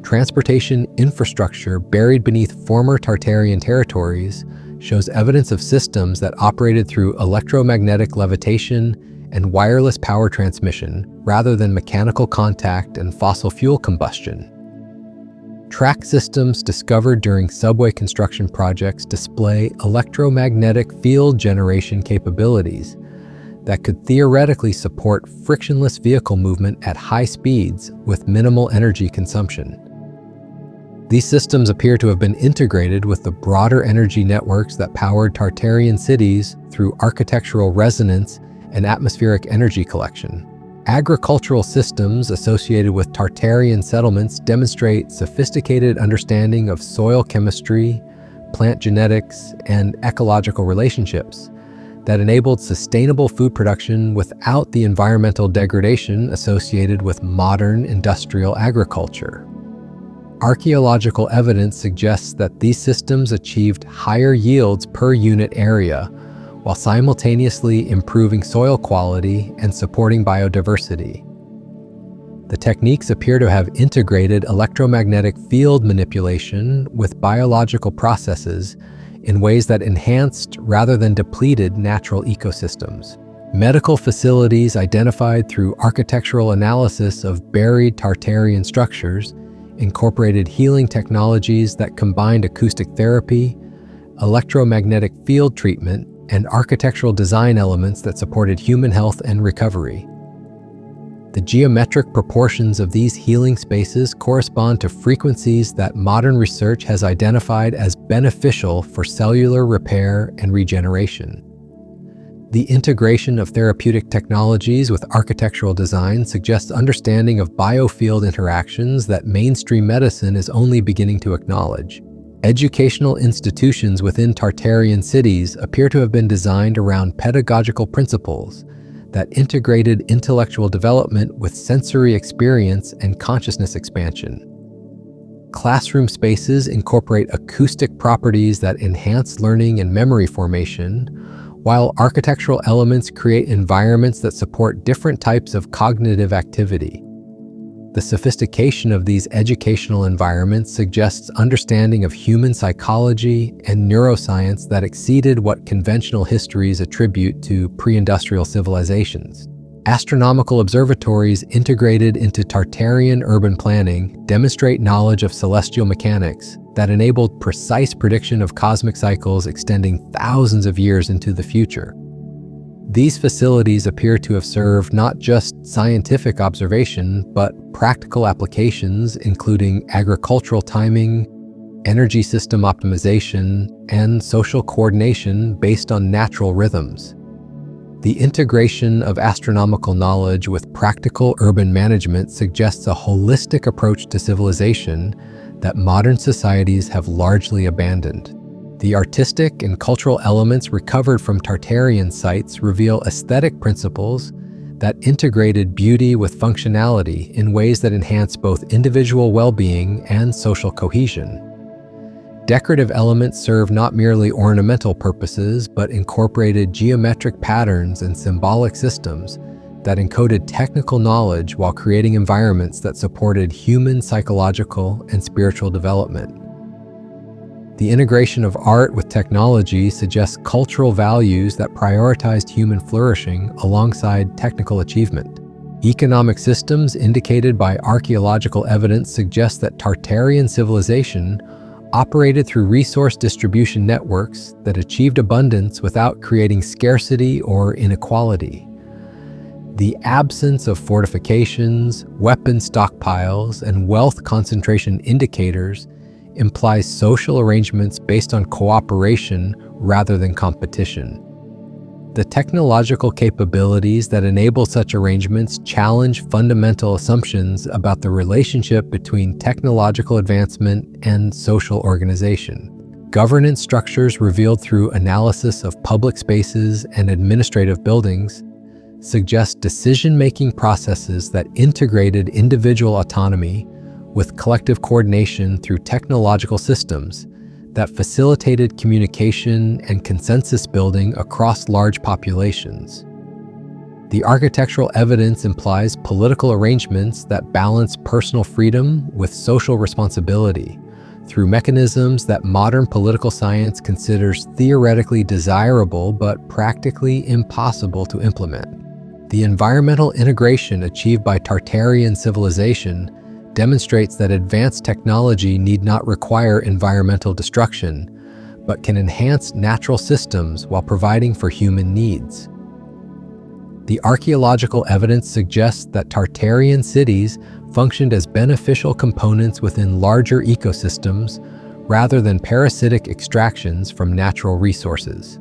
Transportation infrastructure buried beneath former Tartarian territories shows evidence of systems that operated through electromagnetic levitation and wireless power transmission rather than mechanical contact and fossil fuel combustion. Track systems discovered during subway construction projects display electromagnetic field generation capabilities that could theoretically support frictionless vehicle movement at high speeds with minimal energy consumption. These systems appear to have been integrated with the broader energy networks that powered Tartarian cities through architectural resonance and atmospheric energy collection. Agricultural systems associated with Tartarian settlements demonstrate sophisticated understanding of soil chemistry, plant genetics, and ecological relationships that enabled sustainable food production without the environmental degradation associated with modern industrial agriculture. Archaeological evidence suggests that these systems achieved higher yields per unit area while simultaneously improving soil quality and supporting biodiversity. The techniques appear to have integrated electromagnetic field manipulation with biological processes in ways that enhanced rather than depleted natural ecosystems. Medical facilities identified through architectural analysis of buried Tartarian structures incorporated healing technologies that combined acoustic therapy, electromagnetic field treatment, and architectural design elements that supported human health and recovery. The geometric proportions of these healing spaces correspond to frequencies that modern research has identified as beneficial for cellular repair and regeneration. The integration of therapeutic technologies with architectural design suggests understanding of biofield interactions that mainstream medicine is only beginning to acknowledge. Educational institutions within Tartarian cities appear to have been designed around pedagogical principles that integrated intellectual development with sensory experience and consciousness expansion. Classroom spaces incorporate acoustic properties that enhance learning and memory formation, while architectural elements create environments that support different types of cognitive activity. The sophistication of these educational environments suggests understanding of human psychology and neuroscience that exceeded what conventional histories attribute to pre-industrial civilizations. Astronomical observatories integrated into Tartarian urban planning demonstrate knowledge of celestial mechanics that enabled precise prediction of cosmic cycles extending thousands of years into the future. These facilities appear to have served not just scientific observation, but practical applications including agricultural timing, energy system optimization, and social coordination based on natural rhythms. The integration of astronomical knowledge with practical urban management suggests a holistic approach to civilization that modern societies have largely abandoned. The artistic and cultural elements recovered from Tartarian sites reveal aesthetic principles that integrated beauty with functionality in ways that enhance both individual well-being and social cohesion. Decorative elements serve not merely ornamental purposes, but incorporated geometric patterns and symbolic systems that encoded technical knowledge while creating environments that supported human psychological and spiritual development. The integration of art with technology suggests cultural values that prioritized human flourishing alongside technical achievement. Economic systems indicated by archaeological evidence suggest that Tartarian civilization operated through resource distribution networks that achieved abundance without creating scarcity or inequality. The absence of fortifications, weapon stockpiles, and wealth concentration indicators implies social arrangements based on cooperation rather than competition. The technological capabilities that enable such arrangements challenge fundamental assumptions about the relationship between technological advancement and social organization. Governance structures revealed through analysis of public spaces and administrative buildings suggest decision-making processes that integrated individual autonomy with collective coordination through technological systems that facilitated communication and consensus building across large populations. The architectural evidence implies political arrangements that balance personal freedom with social responsibility through mechanisms that modern political science considers theoretically desirable but practically impossible to implement. The environmental integration achieved by Tartarian civilization demonstrates that advanced technology need not require environmental destruction, but can enhance natural systems while providing for human needs. The archaeological evidence suggests that Tartarian cities functioned as beneficial components within larger ecosystems rather than parasitic extractions from natural resources.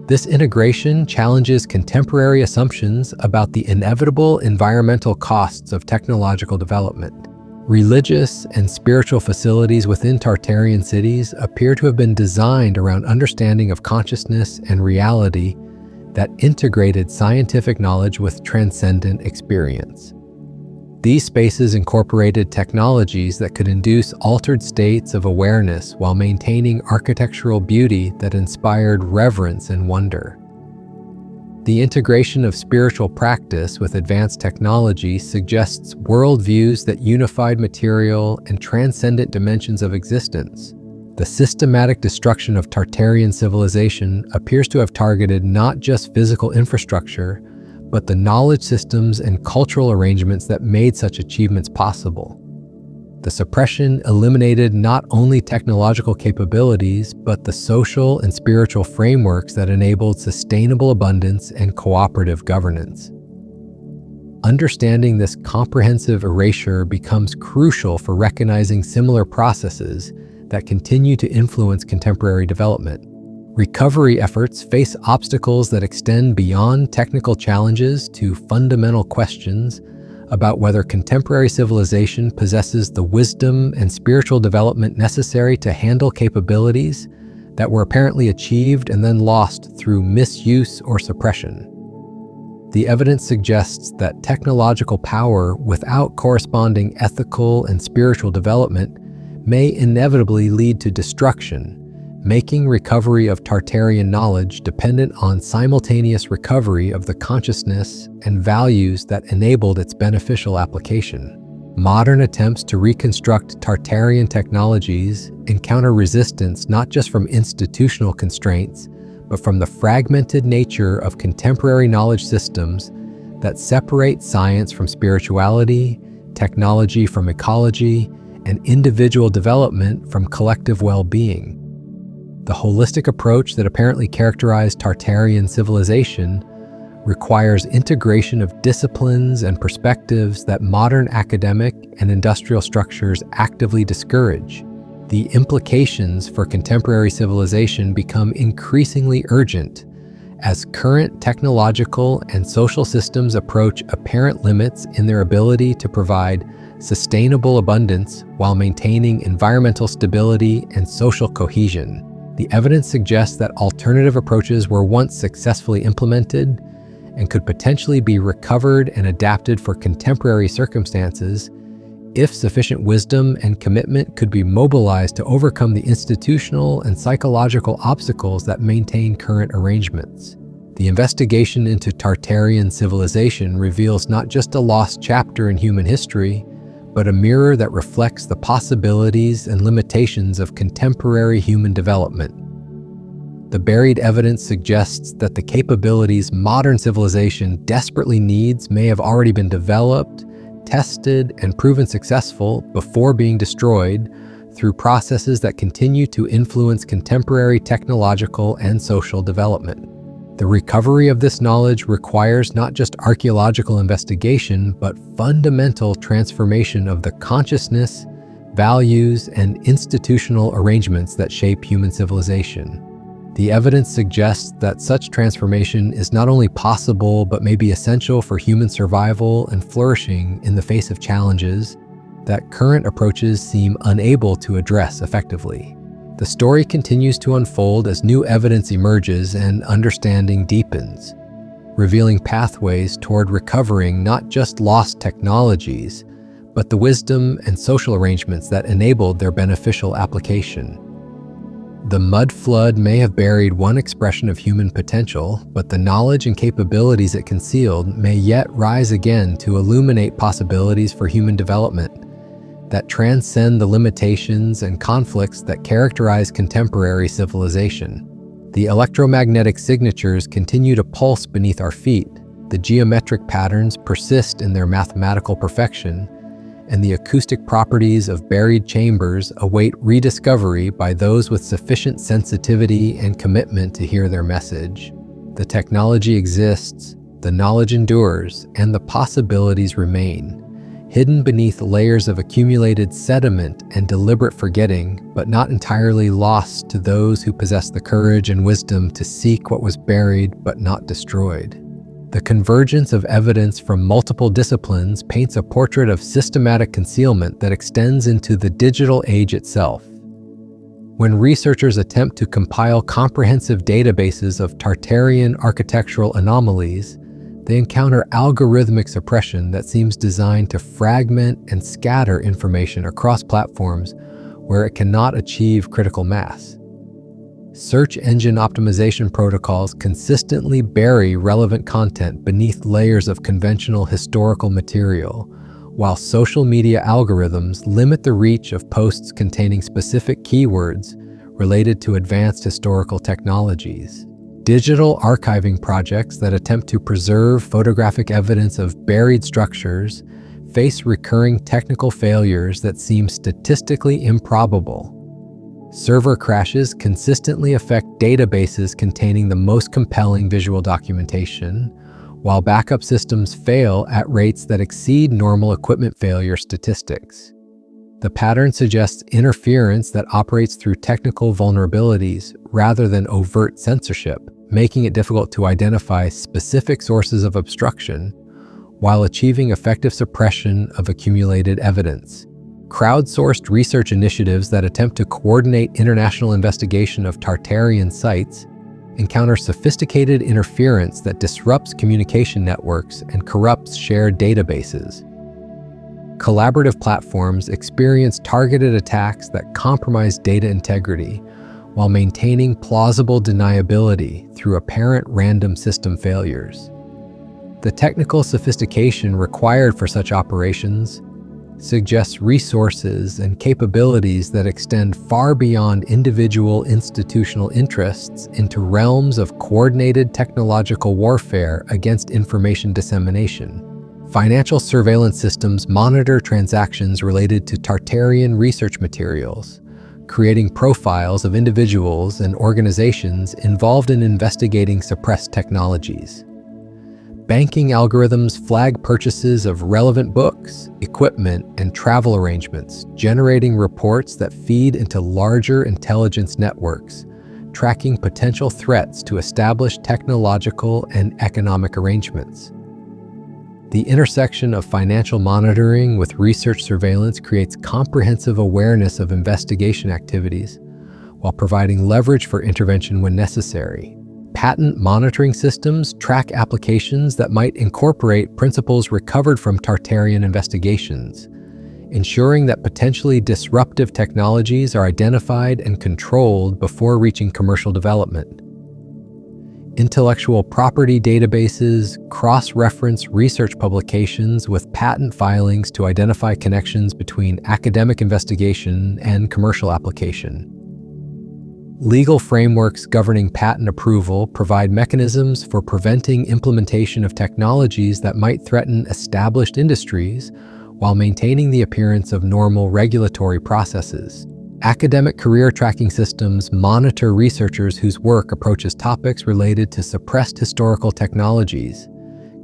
This integration challenges contemporary assumptions about the inevitable environmental costs of technological development. Religious and spiritual facilities within Tartarian cities appear to have been designed around understanding of consciousness and reality that integrated scientific knowledge with transcendent experience. These spaces incorporated technologies that could induce altered states of awareness while maintaining architectural beauty that inspired reverence and wonder. The integration of spiritual practice with advanced technology suggests worldviews that unified material and transcendent dimensions of existence. The systematic destruction of Tartarian civilization appears to have targeted not just physical infrastructure, but the knowledge systems and cultural arrangements that made such achievements possible. The suppression eliminated not only technological capabilities, but the social and spiritual frameworks that enabled sustainable abundance and cooperative governance. Understanding this comprehensive erasure becomes crucial for recognizing similar processes that continue to influence contemporary development. Recovery efforts face obstacles that extend beyond technical challenges to fundamental questions about whether contemporary civilization possesses the wisdom and spiritual development necessary to handle capabilities that were apparently achieved and then lost through misuse or suppression. The evidence suggests that technological power without corresponding ethical and spiritual development may inevitably lead to destruction, making recovery of Tartarian knowledge dependent on simultaneous recovery of the consciousness and values that enabled its beneficial application. Modern attempts to reconstruct Tartarian technologies encounter resistance not just from institutional constraints, but from the fragmented nature of contemporary knowledge systems that separate science from spirituality, technology from ecology, and individual development from collective well-being. The holistic approach that apparently characterized Tartarian civilization requires integration of disciplines and perspectives that modern academic and industrial structures actively discourage. The implications for contemporary civilization become increasingly urgent as current technological and social systems approach apparent limits in their ability to provide sustainable abundance while maintaining environmental stability and social cohesion. The evidence suggests that alternative approaches were once successfully implemented and could potentially be recovered and adapted for contemporary circumstances if sufficient wisdom and commitment could be mobilized to overcome the institutional and psychological obstacles that maintain current arrangements. The investigation into Tartarian civilization reveals not just a lost chapter in human history, but a mirror that reflects the possibilities and limitations of contemporary human development. The buried evidence suggests that the capabilities modern civilization desperately needs may have already been developed, tested, and proven successful before being destroyed through processes that continue to influence contemporary technological and social development. The recovery of this knowledge requires not just archaeological investigation, but fundamental transformation of the consciousness, values, and institutional arrangements that shape human civilization. The evidence suggests that such transformation is not only possible, but may be essential for human survival and flourishing in the face of challenges that current approaches seem unable to address effectively. The story continues to unfold as new evidence emerges and understanding deepens, revealing pathways toward recovering not just lost technologies, but the wisdom and social arrangements that enabled their beneficial application. The mud flood may have buried one expression of human potential, but the knowledge and capabilities it concealed may yet rise again to illuminate possibilities for human development that transcend the limitations and conflicts that characterize contemporary civilization. The electromagnetic signatures continue to pulse beneath our feet, the geometric patterns persist in their mathematical perfection, and the acoustic properties of buried chambers await rediscovery by those with sufficient sensitivity and commitment to hear their message. The technology exists, the knowledge endures, and the possibilities remain, hidden beneath layers of accumulated sediment and deliberate forgetting, but not entirely lost to those who possess the courage and wisdom to seek what was buried but not destroyed. The convergence of evidence from multiple disciplines paints a portrait of systematic concealment that extends into the digital age itself. When researchers attempt to compile comprehensive databases of Tartarian architectural anomalies, They encounter algorithmic suppression that seems designed to fragment and scatter information across platforms where it cannot achieve critical mass. Search engine optimization protocols consistently bury relevant content beneath layers of conventional historical material, while social media algorithms limit the reach of posts containing specific keywords related to advanced historical technologies. Digital archiving projects that attempt to preserve photographic evidence of buried structures face recurring technical failures that seem statistically improbable. Server crashes consistently affect databases containing the most compelling visual documentation, while backup systems fail at rates that exceed normal equipment failure statistics. The pattern suggests interference that operates through technical vulnerabilities rather than overt censorship, making it difficult to identify specific sources of obstruction while achieving effective suppression of accumulated evidence. Crowdsourced research initiatives that attempt to coordinate international investigation of Tartarian sites encounter sophisticated interference that disrupts communication networks and corrupts shared databases. Collaborative platforms experience targeted attacks that compromise data integrity while maintaining plausible deniability through apparent random system failures. The technical sophistication required for such operations suggests resources and capabilities that extend far beyond individual institutional interests into realms of coordinated technological warfare against information dissemination. Financial surveillance systems monitor transactions related to Tartarian research materials, creating profiles of individuals and organizations involved in investigating suppressed technologies. Banking algorithms flag purchases of relevant books, equipment, and travel arrangements, generating reports that feed into larger intelligence networks, tracking potential threats to established technological and economic arrangements. The intersection of financial monitoring with research surveillance creates comprehensive awareness of investigation activities while providing leverage for intervention when necessary. Patent monitoring systems track applications that might incorporate principles recovered from Tartarian investigations, ensuring that potentially disruptive technologies are identified and controlled before reaching commercial development. Intellectual property databases cross-reference research publications with patent filings to identify connections between academic investigation and commercial application. Legal frameworks governing patent approval provide mechanisms for preventing implementation of technologies that might threaten established industries while maintaining the appearance of normal regulatory processes. Academic career tracking systems monitor researchers whose work approaches topics related to suppressed historical technologies,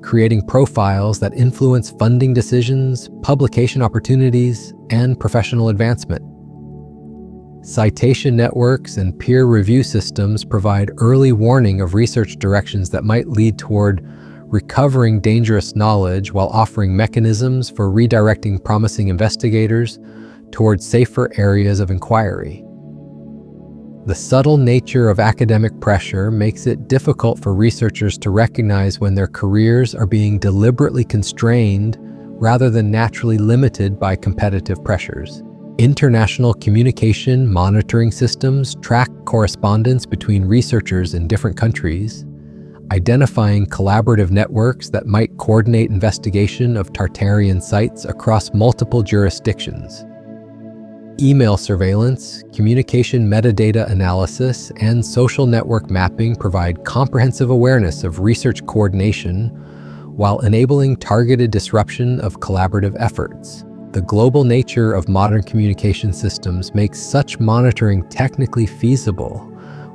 creating profiles that influence funding decisions, publication opportunities, and professional advancement. Citation networks and peer review systems provide early warning of research directions that might lead toward recovering dangerous knowledge while offering mechanisms for redirecting promising investigators towards safer areas of inquiry. The subtle nature of academic pressure makes it difficult for researchers to recognize when their careers are being deliberately constrained rather than naturally limited by competitive pressures. International communication monitoring systems track correspondence between researchers in different countries, identifying collaborative networks that might coordinate investigation of Tartarian sites across multiple jurisdictions. Email surveillance, communication metadata analysis, and social network mapping provide comprehensive awareness of research coordination while enabling targeted disruption of collaborative efforts. The global nature of modern communication systems makes such monitoring technically feasible,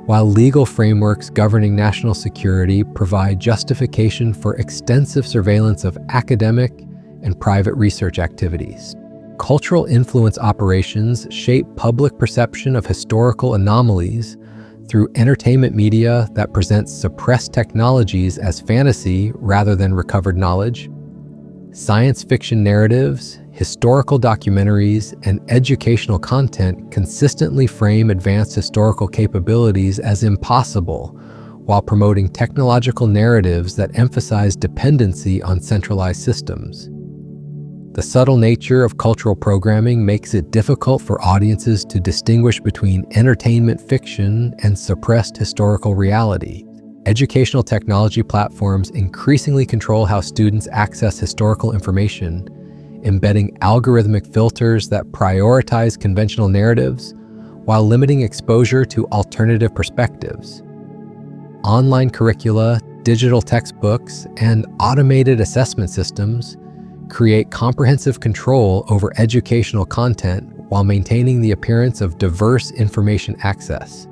while legal frameworks governing national security provide justification for extensive surveillance of academic and private research activities. Cultural influence operations shape public perception of historical anomalies through entertainment media that presents suppressed technologies as fantasy rather than recovered knowledge. Science fiction narratives, historical documentaries, and educational content consistently frame advanced historical capabilities as impossible, while promoting technological narratives that emphasize dependency on centralized systems. The subtle nature of cultural programming makes it difficult for audiences to distinguish between entertainment fiction and suppressed historical reality. Educational technology platforms increasingly control how students access historical information, embedding algorithmic filters that prioritize conventional narratives while limiting exposure to alternative perspectives. Online curricula, digital textbooks, and automated assessment systems create comprehensive control over educational content while maintaining the appearance of diverse information access.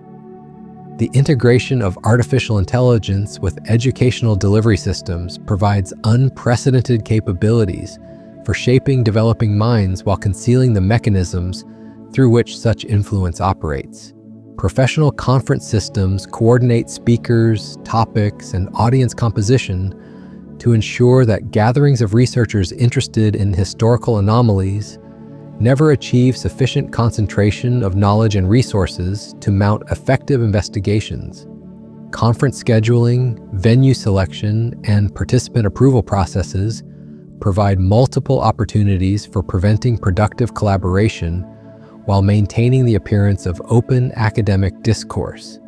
The integration of artificial intelligence with educational delivery systems provides unprecedented capabilities for shaping developing minds while concealing the mechanisms through which such influence operates. Professional conference systems coordinate speakers, topics, and audience composition to ensure that gatherings of researchers interested in historical anomalies never achieve sufficient concentration of knowledge and resources to mount effective investigations. Conference scheduling, venue selection, and participant approval processes provide multiple opportunities for preventing productive collaboration while maintaining the appearance of open academic discourse.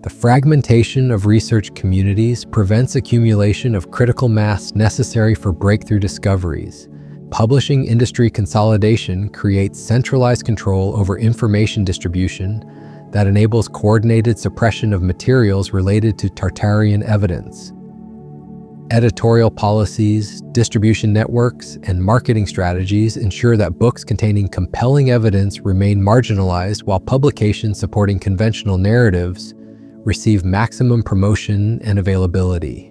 The fragmentation of research communities prevents accumulation of critical mass necessary for breakthrough discoveries. Publishing industry consolidation creates centralized control over information distribution that enables coordinated suppression of materials related to Tartarian evidence. Editorial policies, distribution networks, and marketing strategies ensure that books containing compelling evidence remain marginalized while publications supporting conventional narratives receive maximum promotion and availability.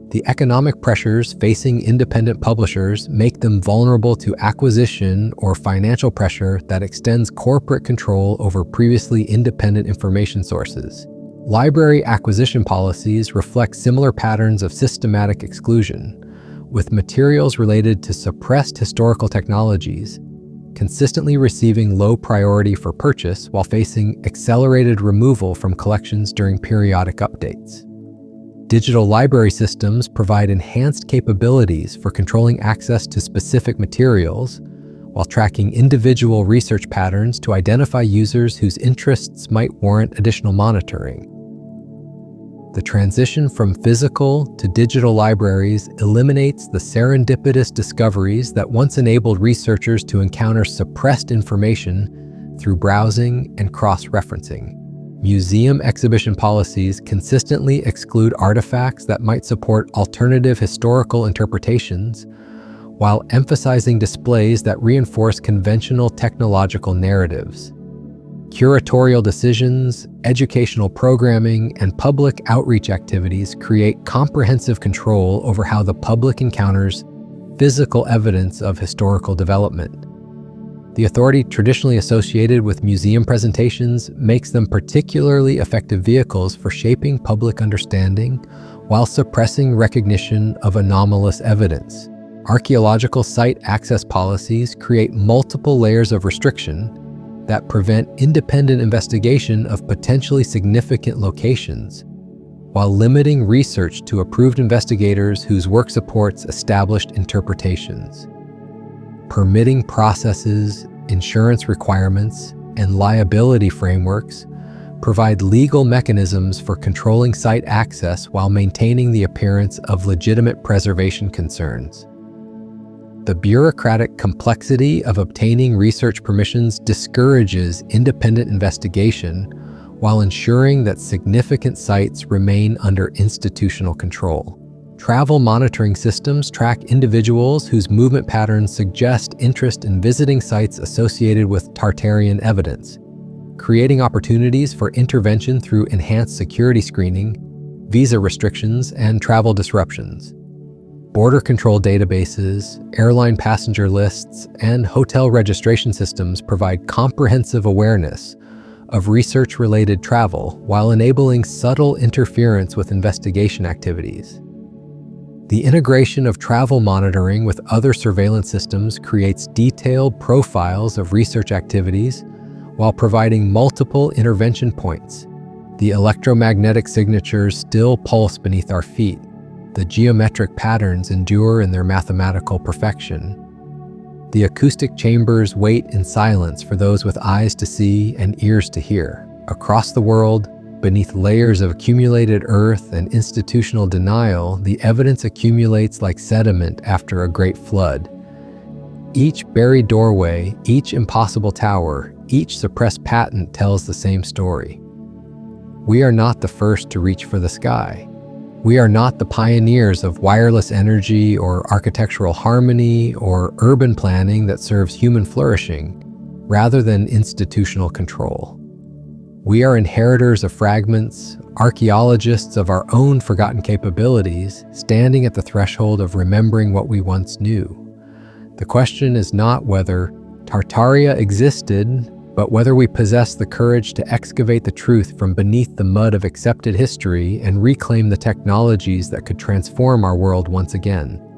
The economic pressures facing independent publishers make them vulnerable to acquisition or financial pressure that extends corporate control over previously independent information sources. Library acquisition policies reflect similar patterns of systematic exclusion, with materials related to suppressed historical technologies consistently receiving low priority for purchase while facing accelerated removal from collections during periodic updates. Digital library systems provide enhanced capabilities for controlling access to specific materials while tracking individual research patterns to identify users whose interests might warrant additional monitoring. The transition from physical to digital libraries eliminates the serendipitous discoveries that once enabled researchers to encounter suppressed information through browsing and cross-referencing. Museum exhibition policies consistently exclude artifacts that might support alternative historical interpretations, while emphasizing displays that reinforce conventional technological narratives. Curatorial decisions, educational programming, and public outreach activities create comprehensive control over how the public encounters physical evidence of historical development. The authority traditionally associated with museum presentations makes them particularly effective vehicles for shaping public understanding while suppressing recognition of anomalous evidence. Archaeological site access policies create multiple layers of restriction that prevent independent investigation of potentially significant locations, while limiting research to approved investigators whose work supports established interpretations. Permitting processes, insurance requirements, and liability frameworks provide legal mechanisms for controlling site access while maintaining the appearance of legitimate preservation concerns. The bureaucratic complexity of obtaining research permissions discourages independent investigation while ensuring that significant sites remain under institutional control. Travel monitoring systems track individuals whose movement patterns suggest interest in visiting sites associated with Tartarian evidence, creating opportunities for intervention through enhanced security screening, visa restrictions, and travel disruptions. Border control databases, airline passenger lists, and hotel registration systems provide comprehensive awareness of research-related travel while enabling subtle interference with investigation activities. The integration of travel monitoring with other surveillance systems creates detailed profiles of research activities while providing multiple intervention points. The electromagnetic signatures still pulse beneath our feet. The geometric patterns endure in their mathematical perfection. The acoustic chambers wait in silence for those with eyes to see and ears to hear. Across the world, beneath layers of accumulated earth and institutional denial, the evidence accumulates like sediment after a great flood. Each buried doorway, each impossible tower, each suppressed patent tells the same story. We are not the first to reach for the sky. We are not the pioneers of wireless energy or architectural harmony or urban planning that serves human flourishing, rather than institutional control. We are inheritors of fragments, archaeologists of our own forgotten capabilities, standing at the threshold of remembering what we once knew. The question is not whether Tartaria existed, but whether we possess the courage to excavate the truth from beneath the mud of accepted history and reclaim the technologies that could transform our world once again.